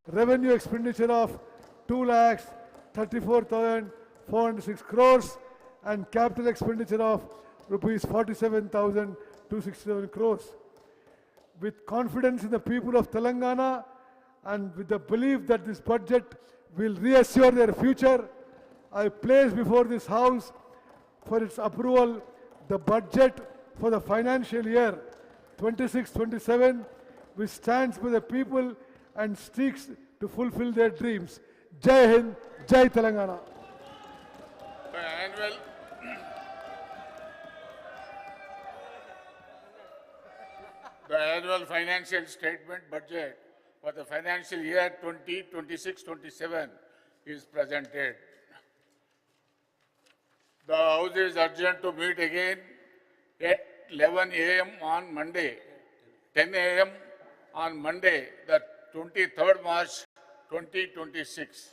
revenue expenditure of 2,00,000 34,406 crores and capital expenditure of rupees 47,267 crores. With confidence in the people of Telangana and with the belief that this budget will reassure their future, I place before this House for its approval the budget for the financial year 26-27, which stands for the people and seeks to fulfill their dreams. Jai Hind, Jai Telangana. The annual financial statement budget for the financial year 2026-27 is presented. The House is urgent to meet again at 11 a.m. on Monday, 10 a.m. on Monday, the 23rd March 2026.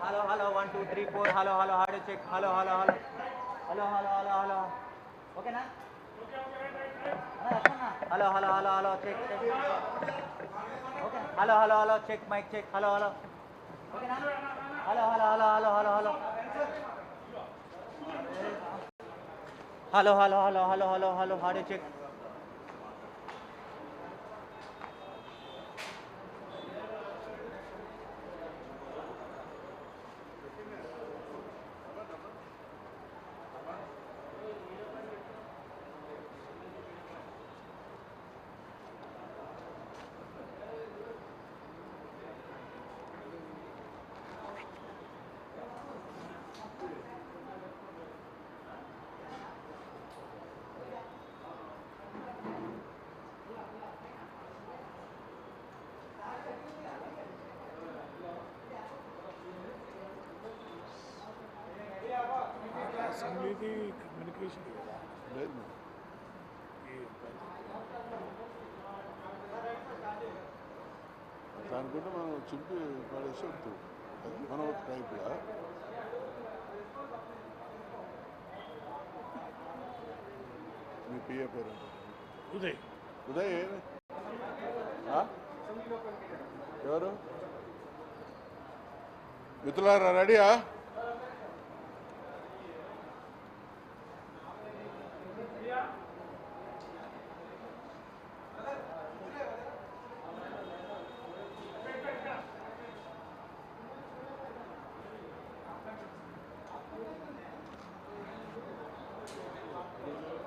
Hello, hello, 1, 2, 3, 4, hello, hello, how do you check? Hello, hello, hello. Hello, hello, hello, hello. Okay, na? Hello, hello, hello, hello, check, check. Okay. Hello, hello, hello. Check mic, check. Hello, hello. Hello, hello, hello, hello, hello, hello. Hello, hello, hello, hello, hello, hello. Audio check. అసెంబ్లీది communication లేదు దానికంటే మనం చింపి పడేసి వద్దు మనం ఒక టైప్గా మీ PA పేరు ఉదయ్ ఉదయ్ ఎవరు మిత్రులారా రెడీయా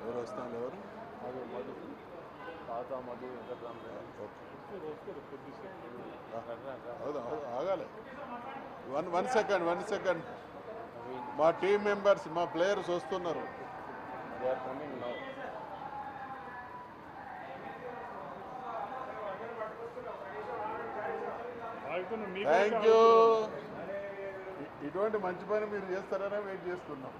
ఎవరు వస్తాను ఎవరు ఆగాలి 1 సెకండ్ మా టీం మెంబర్స్ మా ప్లేయర్స్ వస్తున్నారు థ్యాంక్ యూ ఇటువంటి మంచి పని మీరు చేస్తారనే వెయిట్ చేస్తున్నాం